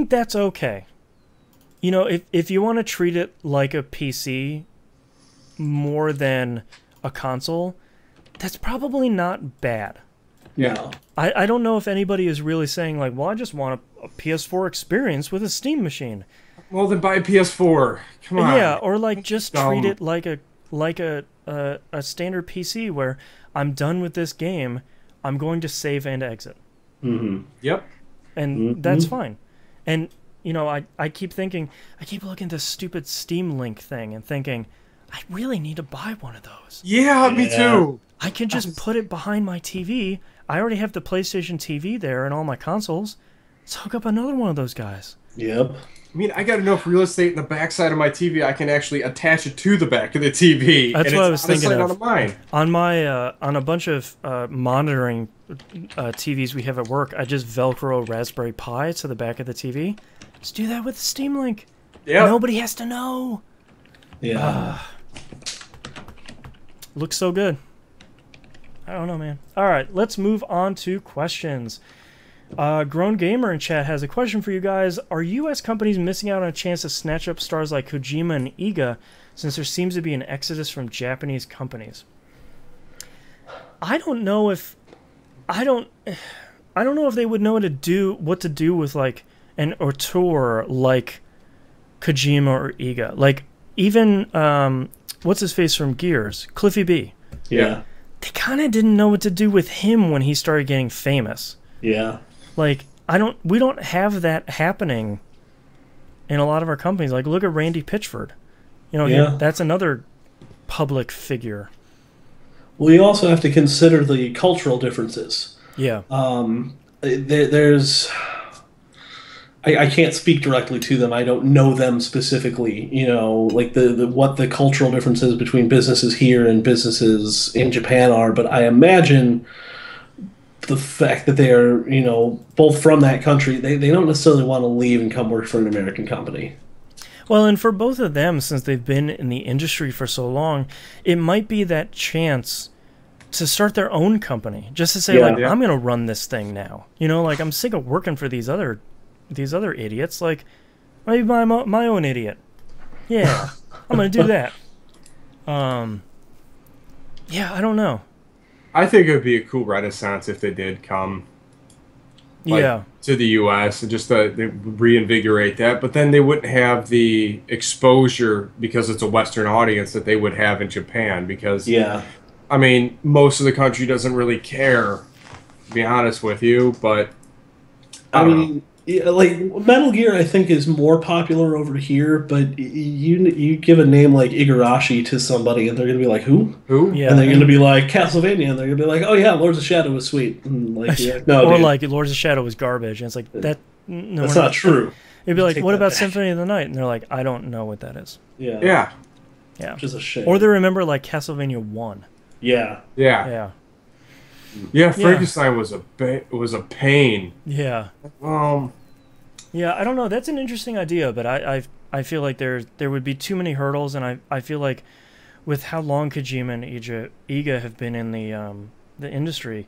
that's okay. If you want to treat it like a PC more than a console, that's probably not bad. Yeah. I don't know if anybody is really saying, like, well, I just want a PS4 experience with a Steam machine. Well, then buy a PS4. Come on. Yeah, or like just treat it like a standard PC where I'm done with this game, I'm going to save and exit. Mm-hmm. Yep. And that's fine. And I keep thinking, I keep looking at this stupid Steam Link thing and thinking, I really need to buy one of those. Yeah, me too. I can just put it behind my TV. I already have the PlayStation TV there and all my consoles. Let's hook up another one of those guys. Yep. I mean, I got enough real estate in the backside of my TV. I can actually attach it to the back of the TV. That's what I was thinking of. Mine. On my on a bunch of monitoring TVs we have at work, I just Velcro Raspberry Pi to the back of the TV. Let's do that with Steam Link. Yeah. Nobody has to know. Yeah. Looks so good. I don't know, man. All right, let's move on to questions. Grown Gamer in chat has a question for you guys. Are U.S. companies missing out on a chance to snatch up stars like Kojima and Iga, since there seems to be an exodus from Japanese companies? I don't know if they would know what to do with like an auteur like Kojima or Iga. Like even what's his face from Gears, Cliffy B. Yeah. They kind of didn't know what to do with him when he started getting famous. Yeah. Like, we don't have that happening in a lot of our companies. Like, look at Randy Pitchford. That's another public figure. Well, you also have to consider the cultural differences. Yeah. There's... I can't speak directly to them. I don't know them specifically. Like what the cultural differences between businesses here and businesses in Japan are. But I imagine the fact that they are, both from that country, they don't necessarily want to leave and come work for an American company. Well, and for both of them, since they've been in the industry for so long, it might be that chance to start their own company, just to say, I'm going to run this thing now. You know, like, I'm sick of working for these other idiots. Like, maybe my own idiot. Yeah, I'm going to do that. Yeah, I don't know. I think it would be a cool renaissance if they did come to the U.S. and just to reinvigorate that. But then they wouldn't have the exposure because it's a Western audience that they would have in Japan. Because, I mean, most of the country doesn't really care, to be honest with you. But, I mean, like, Metal Gear, I think, is more popular over here, but you give a name like Igarashi to somebody, and they're going to be like, who? Who? Yeah. And they're going to be like, Castlevania, and they're going to be like, oh yeah, Lords of Shadow was sweet. And like, no, or dude. like, Lords of Shadow was garbage, and it's like, that's not true. It'd be like, Take what that about back. Symphony of the Night? And they're like, I don't know what that is. Yeah. Which is a shame. Or they remember, like, Castlevania 1. Yeah. Yeah. Frankenstein was a pain. Yeah. Yeah, I don't know. That's an interesting idea, but I feel like there would be too many hurdles, and I feel like with how long Kojima and Iga have been in the industry,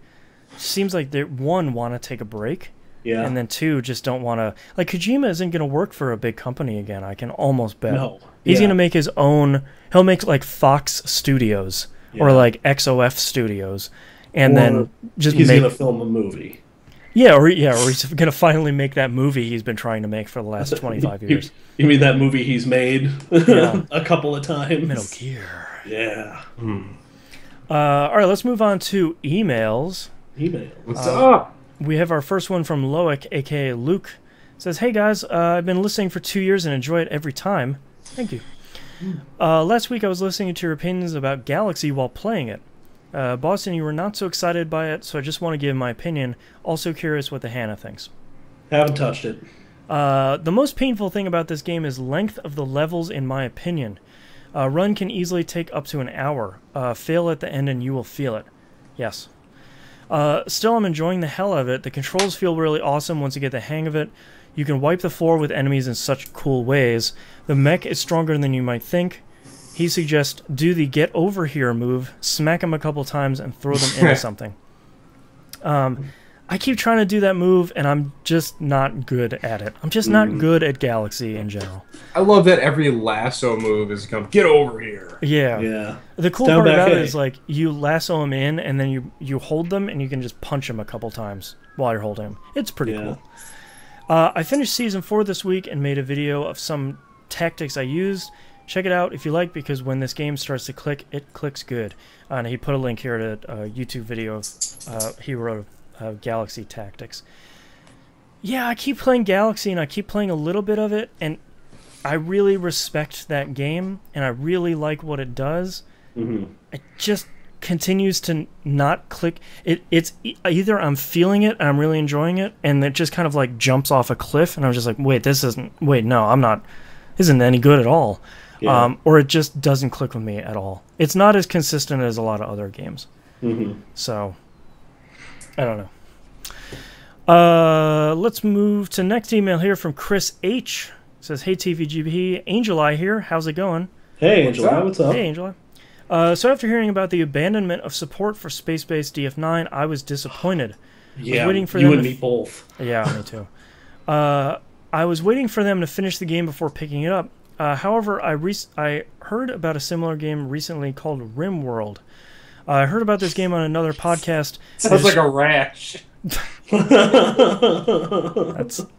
it seems like they want to take a break, and then two just don't want to. Like, Kojima isn't going to work for a big company again. I can almost bet. No. He's going to make his own. He'll make like Fox Studios or like XOF Studios, and then just he's going to film a movie. Yeah, or he's going to finally make that movie he's been trying to make for the last 25 years. You mean that movie he's made a couple of times? Metal Gear. Yeah. All right, let's move on to emails. What's up? We have our first one from Loic, a.k.a. Luke. It says, hey guys, I've been listening for 2 years and enjoy it every time. Thank you. Last week I was listening to your opinions about Galaxy while playing it. Boston, you were not so excited by it, so I just want to give my opinion. Also curious what the Hannah thinks. Haven't touched it. The most painful thing about this game is length of the levels, in my opinion. Run can easily take up to an hour. Fail at the end and you will feel it. Yes. Still, I'm enjoying the hell out of it. The controls feel really awesome once you get the hang of it. You can wipe the floor with enemies in such cool ways. The mech is stronger than you might think. He suggests do the get over here move, smack him a couple times, and throw them into something. I keep trying to do that move, and I'm just not good at it. I'm just not good at Galaxy in general. I love that every lasso move is come get over here. Yeah. The cool part about it is like you lasso him in, and then you hold them, and you can just punch him a couple times while you're holding him. It's pretty cool. I finished Season 4 this week and made a video of some tactics I used. Check it out if you like, because when this game starts to click, it clicks good. And he put a link here to a YouTube video he wrote of Galaxy Tactics. Yeah, I keep playing Galaxy, and I keep playing a little bit of it, and I really respect that game, and I really like what it does. It just continues to not click. It's either I'm feeling it, and I'm really enjoying it, and it just kind of like jumps off a cliff, and I'm just like, no, I'm not, isn't any good at all. Or it just doesn't click with me at all. It's not as consistent as a lot of other games. So, I don't know. Let's move to next email here from Chris H. It says, hey TVGP, Angel Eye here. How's it going? Hey Angel Eye, what's up? Hey Angel Eye. So after hearing about the abandonment of support for space-based DF9, I was disappointed. Yeah, I was waiting for you and me both. Yeah, me too. I was waiting for them to finish the game before picking it up. However, I heard about a similar game recently called RimWorld. I heard about this game on another podcast. Sounds like a rash. That's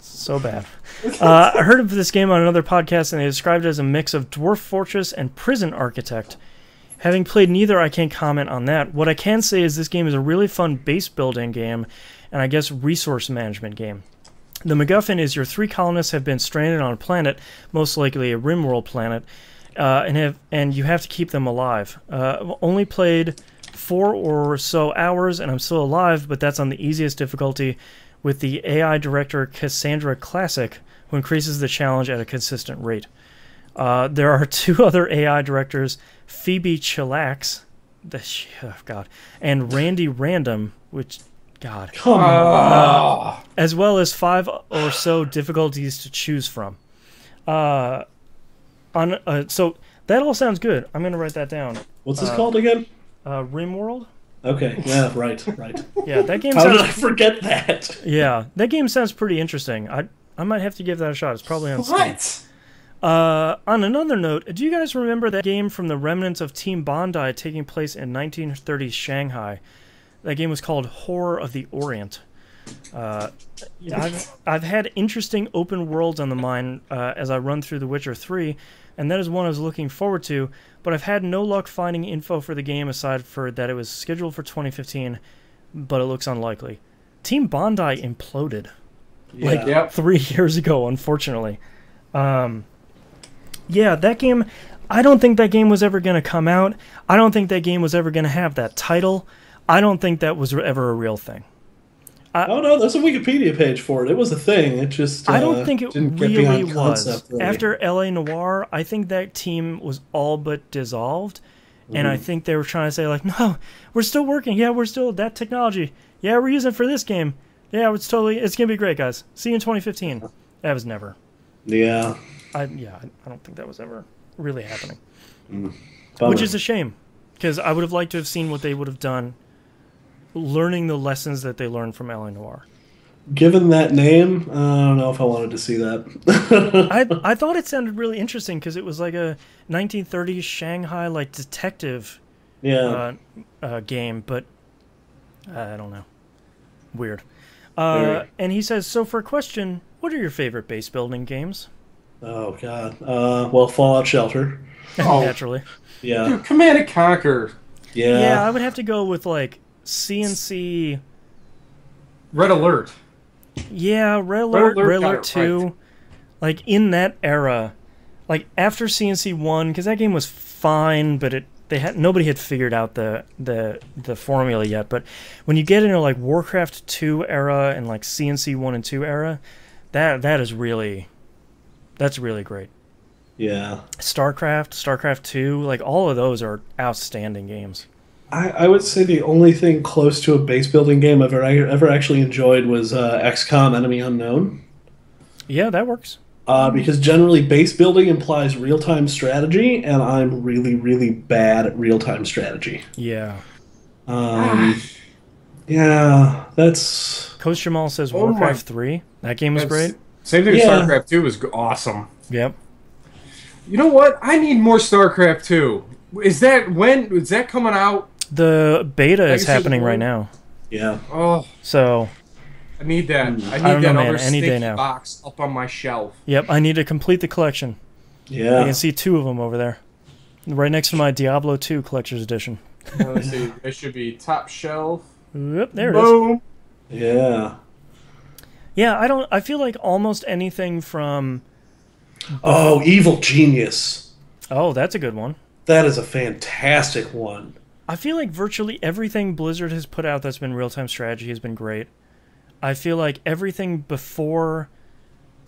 so bad. I heard of this game on another podcast, and they described it as a mix of Dwarf Fortress and Prison Architect. Having played neither, I can't comment on that. What I can say is this game is a really fun base building game, and I guess resource management game. The MacGuffin is your 3 colonists have been stranded on a planet, most likely a RimWorld planet, and you have to keep them alive. I've only played 4 or so hours, and I'm still alive, but that's on the easiest difficulty with the AI director Cassandra Classic, who increases the challenge at a consistent rate. There are 2 other AI directors, Phoebe Chillax, and Randy Random, which... God. Come as well as 5 or so difficulties to choose from. So that all sounds good. I'm gonna write that down. What's this called again? RimWorld. Okay, yeah, right. Yeah, that game How did I sounds. forget that? Yeah, that game sounds pretty interesting. I might have to give that a shot. It's probably on Steam. What? On another note, do you guys remember that game from the remnants of Team Bondi taking place in 1930s Shanghai? That game was called Horror of the Orient. I've had interesting open worlds on the mind as I run through The Witcher 3, and that is one I was looking forward to, but I've had no luck finding info for the game aside for that it was scheduled for 2015, but it looks unlikely. Team Bondi imploded Yeah. 3 years ago, unfortunately. Yeah, that game, I don't think that game was ever going to come out. I don't think that game was ever going to have that title. I don't think that was ever a real thing. Oh no, there's a Wikipedia page for it. It was a thing. It just I don't think it didn't get really beyond was. concept, really. After LA Noire, I think that team was all but dissolved. And I think they were trying to say, like, no, we're still working. Yeah, we're still that technology. Yeah, we're using it for this game. Yeah, it's going to be great, guys. See you in 2015. That was never. Yeah. I don't think that was ever really happening. Bummer. Which is a shame, because I would have liked to have seen what they would have done, learning the lessons that they learned from LA Noire. Given that name, I don't know if I wanted to see that. I thought it sounded really interesting because it was like a 1930s Shanghai like detective game, but I don't know. Weird. And he says, so for a question, what are your favorite base building games? Oh god. Well, Fallout Shelter. Naturally. Yeah. Dude, Command and Conquer. Yeah, I would have to go with like CNC. Red Alert. Yeah, Red Alert got it 2. right. Like in that era, like after CNC 1, because that game was fine, but nobody had figured out the formula yet. But when you get into like Warcraft 2 era and like CNC 1 and 2 era, that's really great. Yeah. StarCraft 2, like all of those are outstanding games. I would say the only thing close to a base building game I've ever actually enjoyed was XCOM Enemy Unknown. Yeah, that works. Because generally base building implies real-time strategy, and I'm really, really bad at real-time strategy. Yeah. Yeah, that's... Coach Jamal says Oh Warcraft 3. That game was great. Same thing with Yeah. StarCraft 2 was awesome. Yep. You know what? I need more StarCraft 2. Is that coming out? The beta is Legacy happening of right War? now. Yeah. Oh, So, I need that. I need I don't that know, man. other Any day sticky now. box up on my shelf. yep, I need to complete the collection. You Yeah. can see 2 of them over there. Right next to my Diablo 2 Collector's Edition. Let's see. It should be top shelf. Yep, there it is. Boom. Yeah. Yeah, I feel like almost anything from... Oh, Evil Genius. Oh, that's a good one. That is a fantastic one. I feel like virtually everything Blizzard has put out that's been real-time strategy has been great. I feel like everything before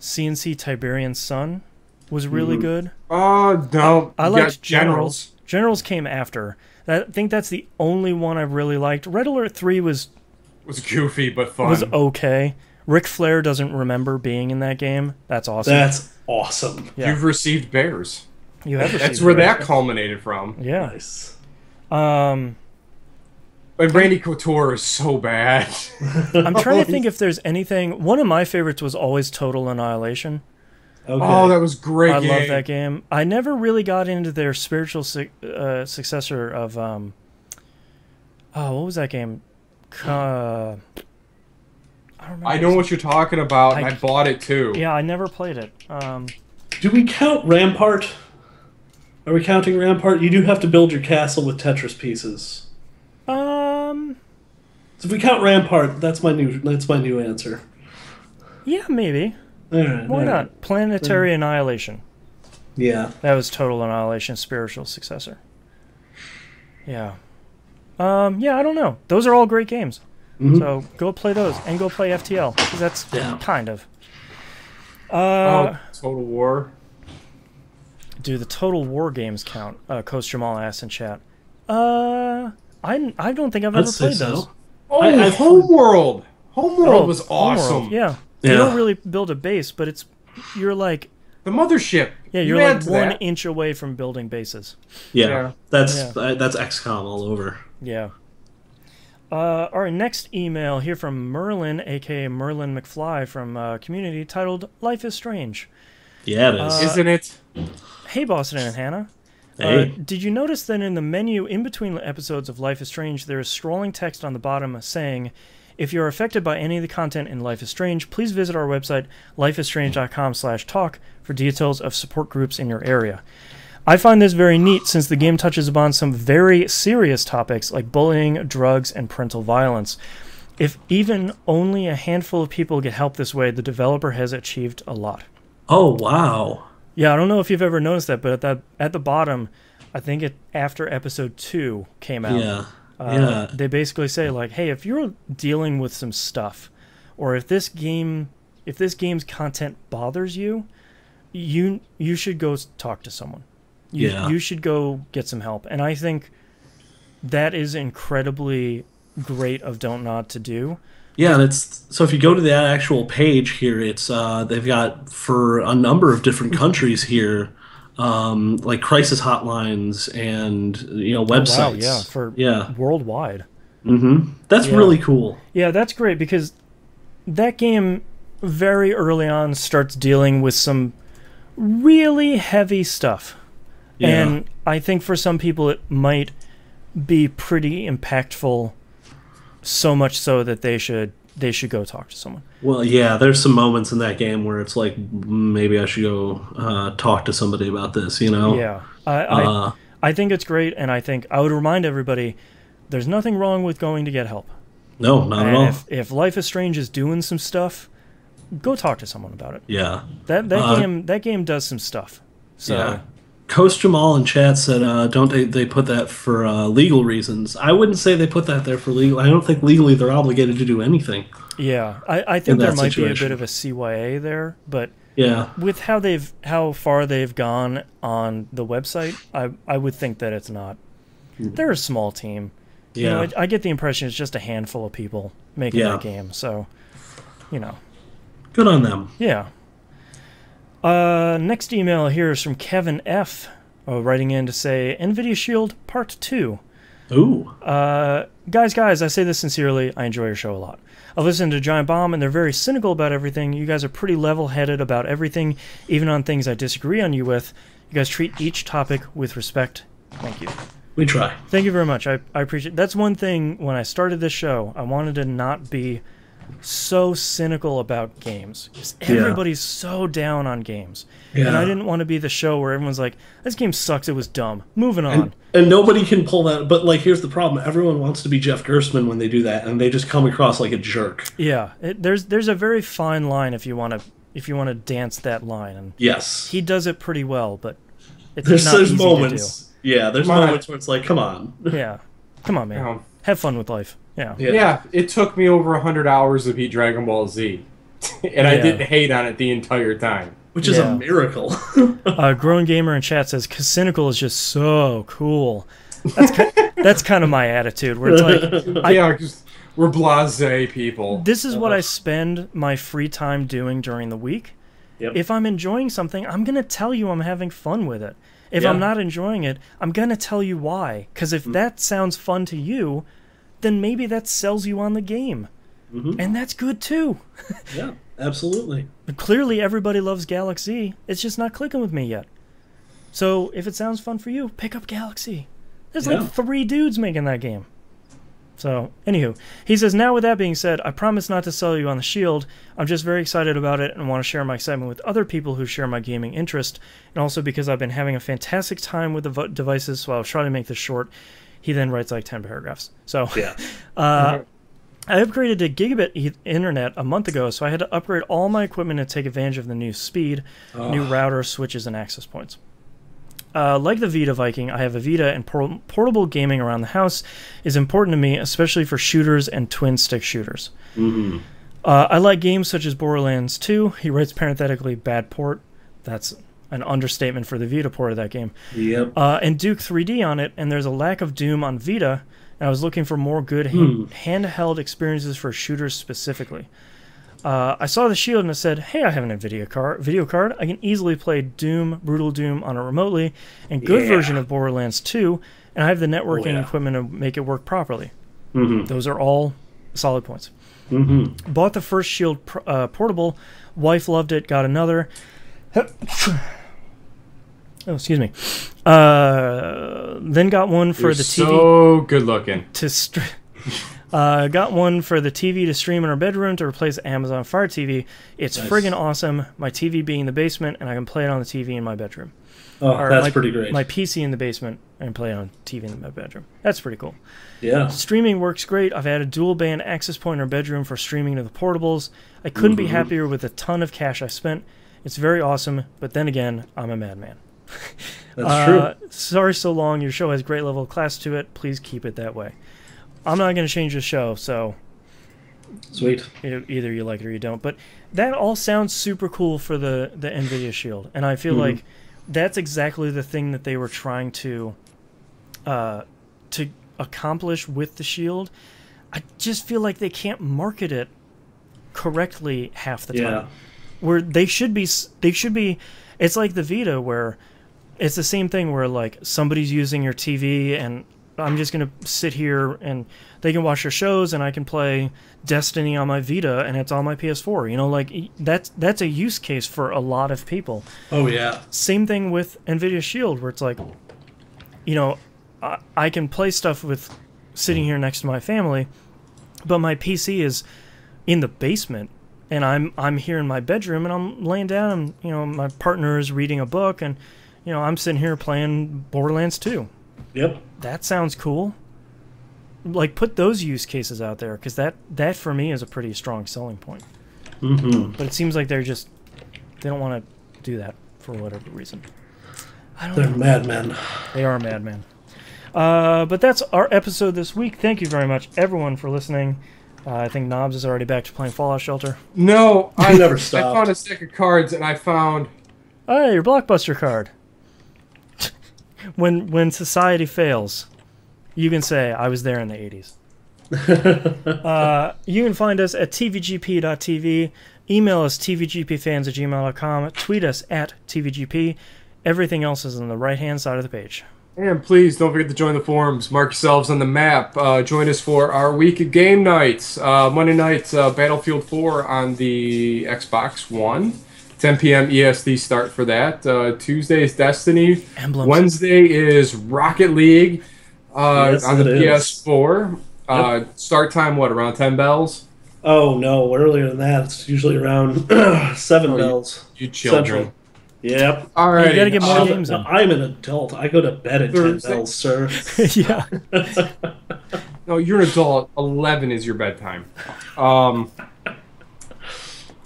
CNC Tiberian Sun was really good. Oh, no. I You liked got Generals. Generals came after. I think that's the only one I really liked. Red Alert 3 was Was goofy, but fun. okay. Ric Flair doesn't remember being in that game. That's awesome. That's awesome. Yeah. You've received bears. You have That's received where that. that culminated from. Yeah. Nice. And Randy Couture is so bad. I'm trying to think if there's anything. One of my favorites was always Total Annihilation. Okay. Oh, that was great. I game. love that game. I never really got into their spiritual successor of what was that game? I don't remember. I know what you're talking about, and I bought it too. Yeah, I never played it. Do we count Rampart? Are we counting Rampart? You do have to build your castle with Tetris pieces. So if we count Rampart, that's my new answer. Yeah, maybe. All right, Why all right. not? Planetary Annihilation. Yeah. That was Total Annihilation spiritual successor. Yeah. Yeah, I don't know. Those are all great games. Mhm. So go play those and go play FTL because that's kind of. Total War. Do the Total War games count? Coach Jamal asked in chat. I don't think I've ever Let's say played so. those. Oh, I've Homeworld. Homeworld Oh, was Homeworld, awesome. Yeah. Yeah. You don't really build a base, but you're like The mothership. Yeah, you're You like add to 1 that. inch away from building bases. Yeah, that's Yeah. that's XCOM all over. Yeah. Our next email here from Merlin, aka Merlin McFly from Community, titled "Life is Strange." Yeah, it is. Isn't it? Hey, Boston and Hannah. Hey. Did you notice that in the menu in between episodes of Life is Strange, there is scrolling text on the bottom saying, "If you are affected by any of the content in Life is Strange, please visit our website, lifeisstrange.com/talk, for details of support groups in your area." I find this very neat since the game touches upon some very serious topics like bullying, drugs, and parental violence. If even only a handful of people get help this way, the developer has achieved a lot. Oh, wow. Yeah, I don't know if you've ever noticed that, but at the bottom, I think after episode 2 came out, Yeah. they basically say like, hey, if you're dealing with some stuff, or if this game's content bothers you, you should go talk to someone. You should go get some help. And I think that is incredibly great of Don't Nod to do. Yeah, and it's so if you go to the actual page here, it's they've got for a number of different countries here, like crisis hotlines and websites. Oh, wow, yeah, for worldwide. That's really cool. Yeah, that's great because that game very early on starts dealing with some really heavy stuff. Yeah. And I think for some people it might be pretty impactful, so much so that they should go talk to someone. Well, yeah, there's some moments in that game where it's like maybe I should go talk to somebody about this, Yeah, I think it's great, and I think I would remind everybody there's nothing wrong with going to get help. No, not at all. If Life is Strange is doing some stuff, go talk to someone about it. Yeah, that game does some stuff. So. Yeah. Coast Jamal in chat said, don't they put that for legal reasons? I wouldn't say they put that there for legal. I don't think legally they're obligated to do anything. Yeah, I think there might be a bit of a CYA there, but yeah, with how far they've gone on the website, I would think that it's not. They're a small team. Yeah, I get the impression it's just a handful of people making that game. So, good on them. Yeah. Next email here is from Kevin F. Writing in to say, NVIDIA Shield Part 2. Ooh. Guys, I say this sincerely. I enjoy your show a lot. I've listened to Giant Bomb, and they're very cynical about everything. You guys are pretty level-headed about everything, even on things I disagree on you with. You guys treat each topic with respect. Thank you. We try. Thank you very much. I appreciate it. That's one thing when I started this show. I wanted to not be so cynical about games. Because everybody's so down on games. Yeah. And I didn't want to be the show where everyone's like, this game sucks, it was dumb. Moving on. And nobody can pull that. But, here's the problem. Everyone wants to be Jeff Gerstmann when they do that, and they just come across like a jerk. Yeah. There's a very fine line if you want to dance that line. And yes. He does it pretty well, but it's there's not easy moments. to do. Yeah, there's moments where it's like, come on. Yeah. Come on, man. Have fun with life. Yeah. Yeah, it took me over 100 hours to beat Dragon Ball Z. And I didn't hate on it the entire time. Which is a miracle. Grown Gamer in chat says, cynical is just so cool. That's kind of my attitude, where it's like... because we're blasé people. This is what I spend my free time doing during the week. Yep. If I'm enjoying something, I'm going to tell you I'm having fun with it. If I'm not enjoying it, I'm going to tell you why. Because if that sounds fun to you, then maybe that sells you on the game. Mm-hmm. And that's good too. Yeah, absolutely. But clearly everybody loves Galaxy. It's just not clicking with me yet. So if it sounds fun for you, pick up Galaxy. There's like 3 dudes making that game. So, anywho, he says, now with that being said, I promise not to sell you on the Shield. I'm just very excited about it and want to share my excitement with other people who share my gaming interest. And also because I've been having a fantastic time with the devices, so I'll try to make this short. He then writes like 10 paragraphs. So, I upgraded to gigabit internet a month ago, so I had to upgrade all my equipment to take advantage of the new speed, new router, switches, and access points. Like the Vita Viking, I have a Vita, and portable gaming around the house is important to me, especially for shooters and twin-stick shooters. Mm-hmm. I like games such as Borderlands 2. He writes parenthetically, bad port. That's an understatement for the Vita port of that game. Yep. And Duke 3D on it, and there's a lack of Doom on Vita, and I was looking for more good handheld experiences for shooters specifically. I saw the Shield and it said, "Hey, I have an video card. I can easily play Doom, Brutal Doom on it remotely, and good version of Borderlands 2, and I have the networking equipment to make it work properly." Those are all solid points. Bought the first Shield portable. Wife loved it. Got another. Oh, excuse me. Then got one for the TV. So good looking. Got one for the TV to stream in our bedroom to replace the Amazon Fire TV. It's friggin' awesome. My TV being in the basement, and I can play it on the TV in my bedroom. Oh, that's pretty great. My PC in the basement and play it on TV in my bedroom. That's pretty cool. Yeah. Streaming works great. I've added dual band access point in our bedroom for streaming to the portables. I couldn't be happier with the ton of cash I spent. It's very awesome, but then again, I'm a madman. That's true. Sorry so long. Your show has great level of class to it. Please keep it that way. I'm not going to change the show, so sweet. Either you like it or you don't. But that all sounds super cool for the NVIDIA Shield, and I feel like that's exactly the thing that they were trying to accomplish with the Shield. I just feel like they can't market it correctly half the time. Where they should be. It's like the Vita, where it's the same thing where like somebody's using your TV and I'm just going to sit here and they can watch their shows and I can play Destiny on my Vita and it's on my PS4. You know, like that's a use case for a lot of people. Oh, yeah. Same thing with NVIDIA Shield, where it's like, you know, I can play stuff with sitting here next to my family, but my PC is in the basement and I'm here in my bedroom and I'm laying down and, you know, my partner is reading a book and, you know, I'm sitting here playing Borderlands 2. Yep. That sounds cool. Like, put those use cases out there, because that for me is a pretty strong selling point. But it seems like they don't want to do that for whatever reason. They're madmen. They are madmen. But that's our episode this week. Thank you very much, everyone, for listening. I think Knobs is already back to playing Fallout Shelter. No, I never stopped. I found a stack of cards and I found... Oh, your Blockbuster card. When society fails, you can say, I was there in the 80s. You can find us at tvgp.tv. Email us tvgpfans@gmail.com. Tweet us at tvgp. Everything else is on the right-hand side of the page. And please don't forget to join the forums. Mark yourselves on the map. Join us for our week of game nights. Monday night, Battlefield 4 on the Xbox One. 10 p.m. EST start for that. Tuesday is Destiny. Emblems. Wednesday is Rocket League on the PS4. Start time, what, around 10 bells? Oh, no, earlier than that. It's usually around 7 bells. You children. Central. Yep. All right. You got to get more games in. I'm an adult. I go to bed at 10 bells, sir. Yeah. No, you're an adult. 11 is your bedtime.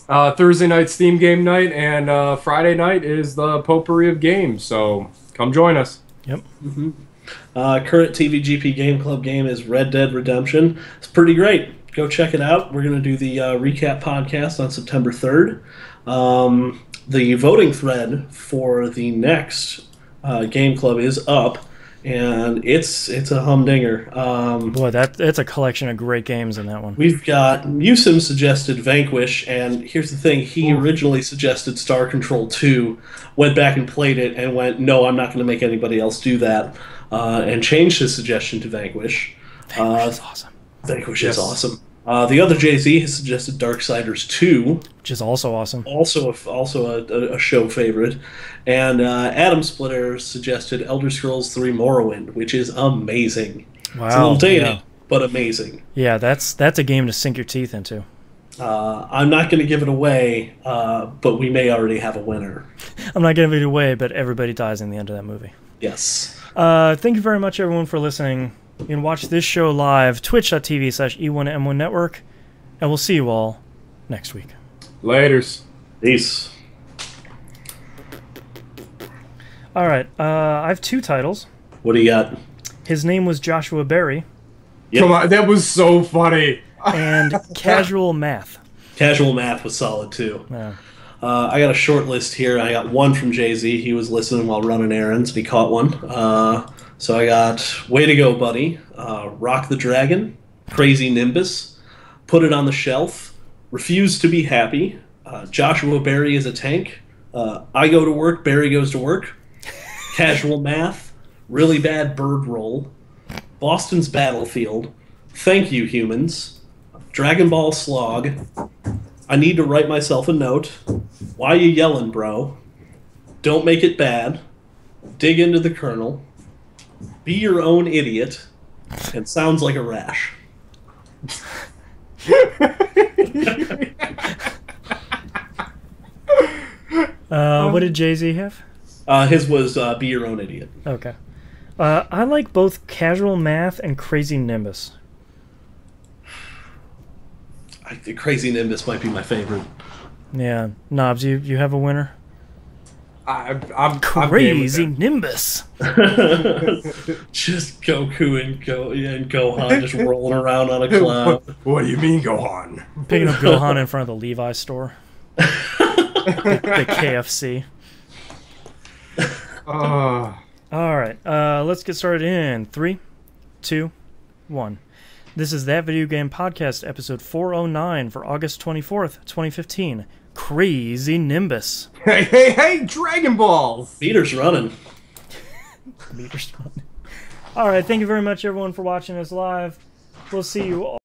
Thursday night Steam game night, and Friday night is the potpourri of games. So come join us. Yep. Current TVGP Game Club game is Red Dead Redemption. It's pretty great. Go check it out. We're going to do the recap podcast on September 3rd. The voting thread for the next Game Club is up, and it's a humdinger. Boy, that's a collection of great games in that one. We've got Musim suggested Vanquish, and here's the thing: he originally suggested Star Control 2, went back and played it, and went, "No, I'm not going to make anybody else do that," and changed his suggestion to Vanquish. Vanquish is awesome. Vanquish is awesome. The other Jay-Z has suggested Darksiders 2, which is also awesome. Also a show favorite. And Adam Splitter suggested Elder Scrolls 3 Morrowind, which is amazing. Wow. It's a little dated, but amazing. Yeah, that's a game to sink your teeth into. I'm not going to give it away, but we may already have a winner. I'm not giving it away, but everybody dies in the end of that movie. Yes. Thank you very much, everyone, for listening. You can watch this show live, twitch.tv/E1M1 Network, and we'll see you all next week. Laters. Peace. All right, I have 2 titles. What do you got? His name was Joshua Berry. Yep. Come on, that was so funny. And Casual Math. Casual Math was solid, too. Yeah. I got a short list here. I got one from Jay-Z. He was listening while running errands, and he caught one. So I got Way to Go, Buddy, Rock the Dragon, Crazy Nimbus, Put It on the Shelf, Refuse to be happy. Joshua Barry is a tank. I go to work, Barry goes to work. Casual math. Really bad bird roll. Boston's Battlefield. Thank you, humans. Dragon Ball Slog. I need to write myself a note. Why you yelling, bro? Don't make it bad. Dig into the kernel. Be your own idiot. And sounds like a rash. What did Jay-Z have? His was Be Your Own Idiot. Okay. I like both Casual Math and Crazy Nimbus. I think Crazy Nimbus might be my favorite. Yeah. Knobs, you have a winner? I'm Crazy Nimbus. Just Goku and Gohan just rolling around on a cloud. What do you mean, Gohan? Picking up Gohan in front of the Levi store. the KFC. All right, let's get started in 3, 2, 1. This is That Video Game Podcast, episode 409 for August 24th, 2015. Crazy Nimbus. Hey, Dragon Balls! Meter's running. Meter's running. All right, thank you very much, everyone, for watching us live. We'll see you all.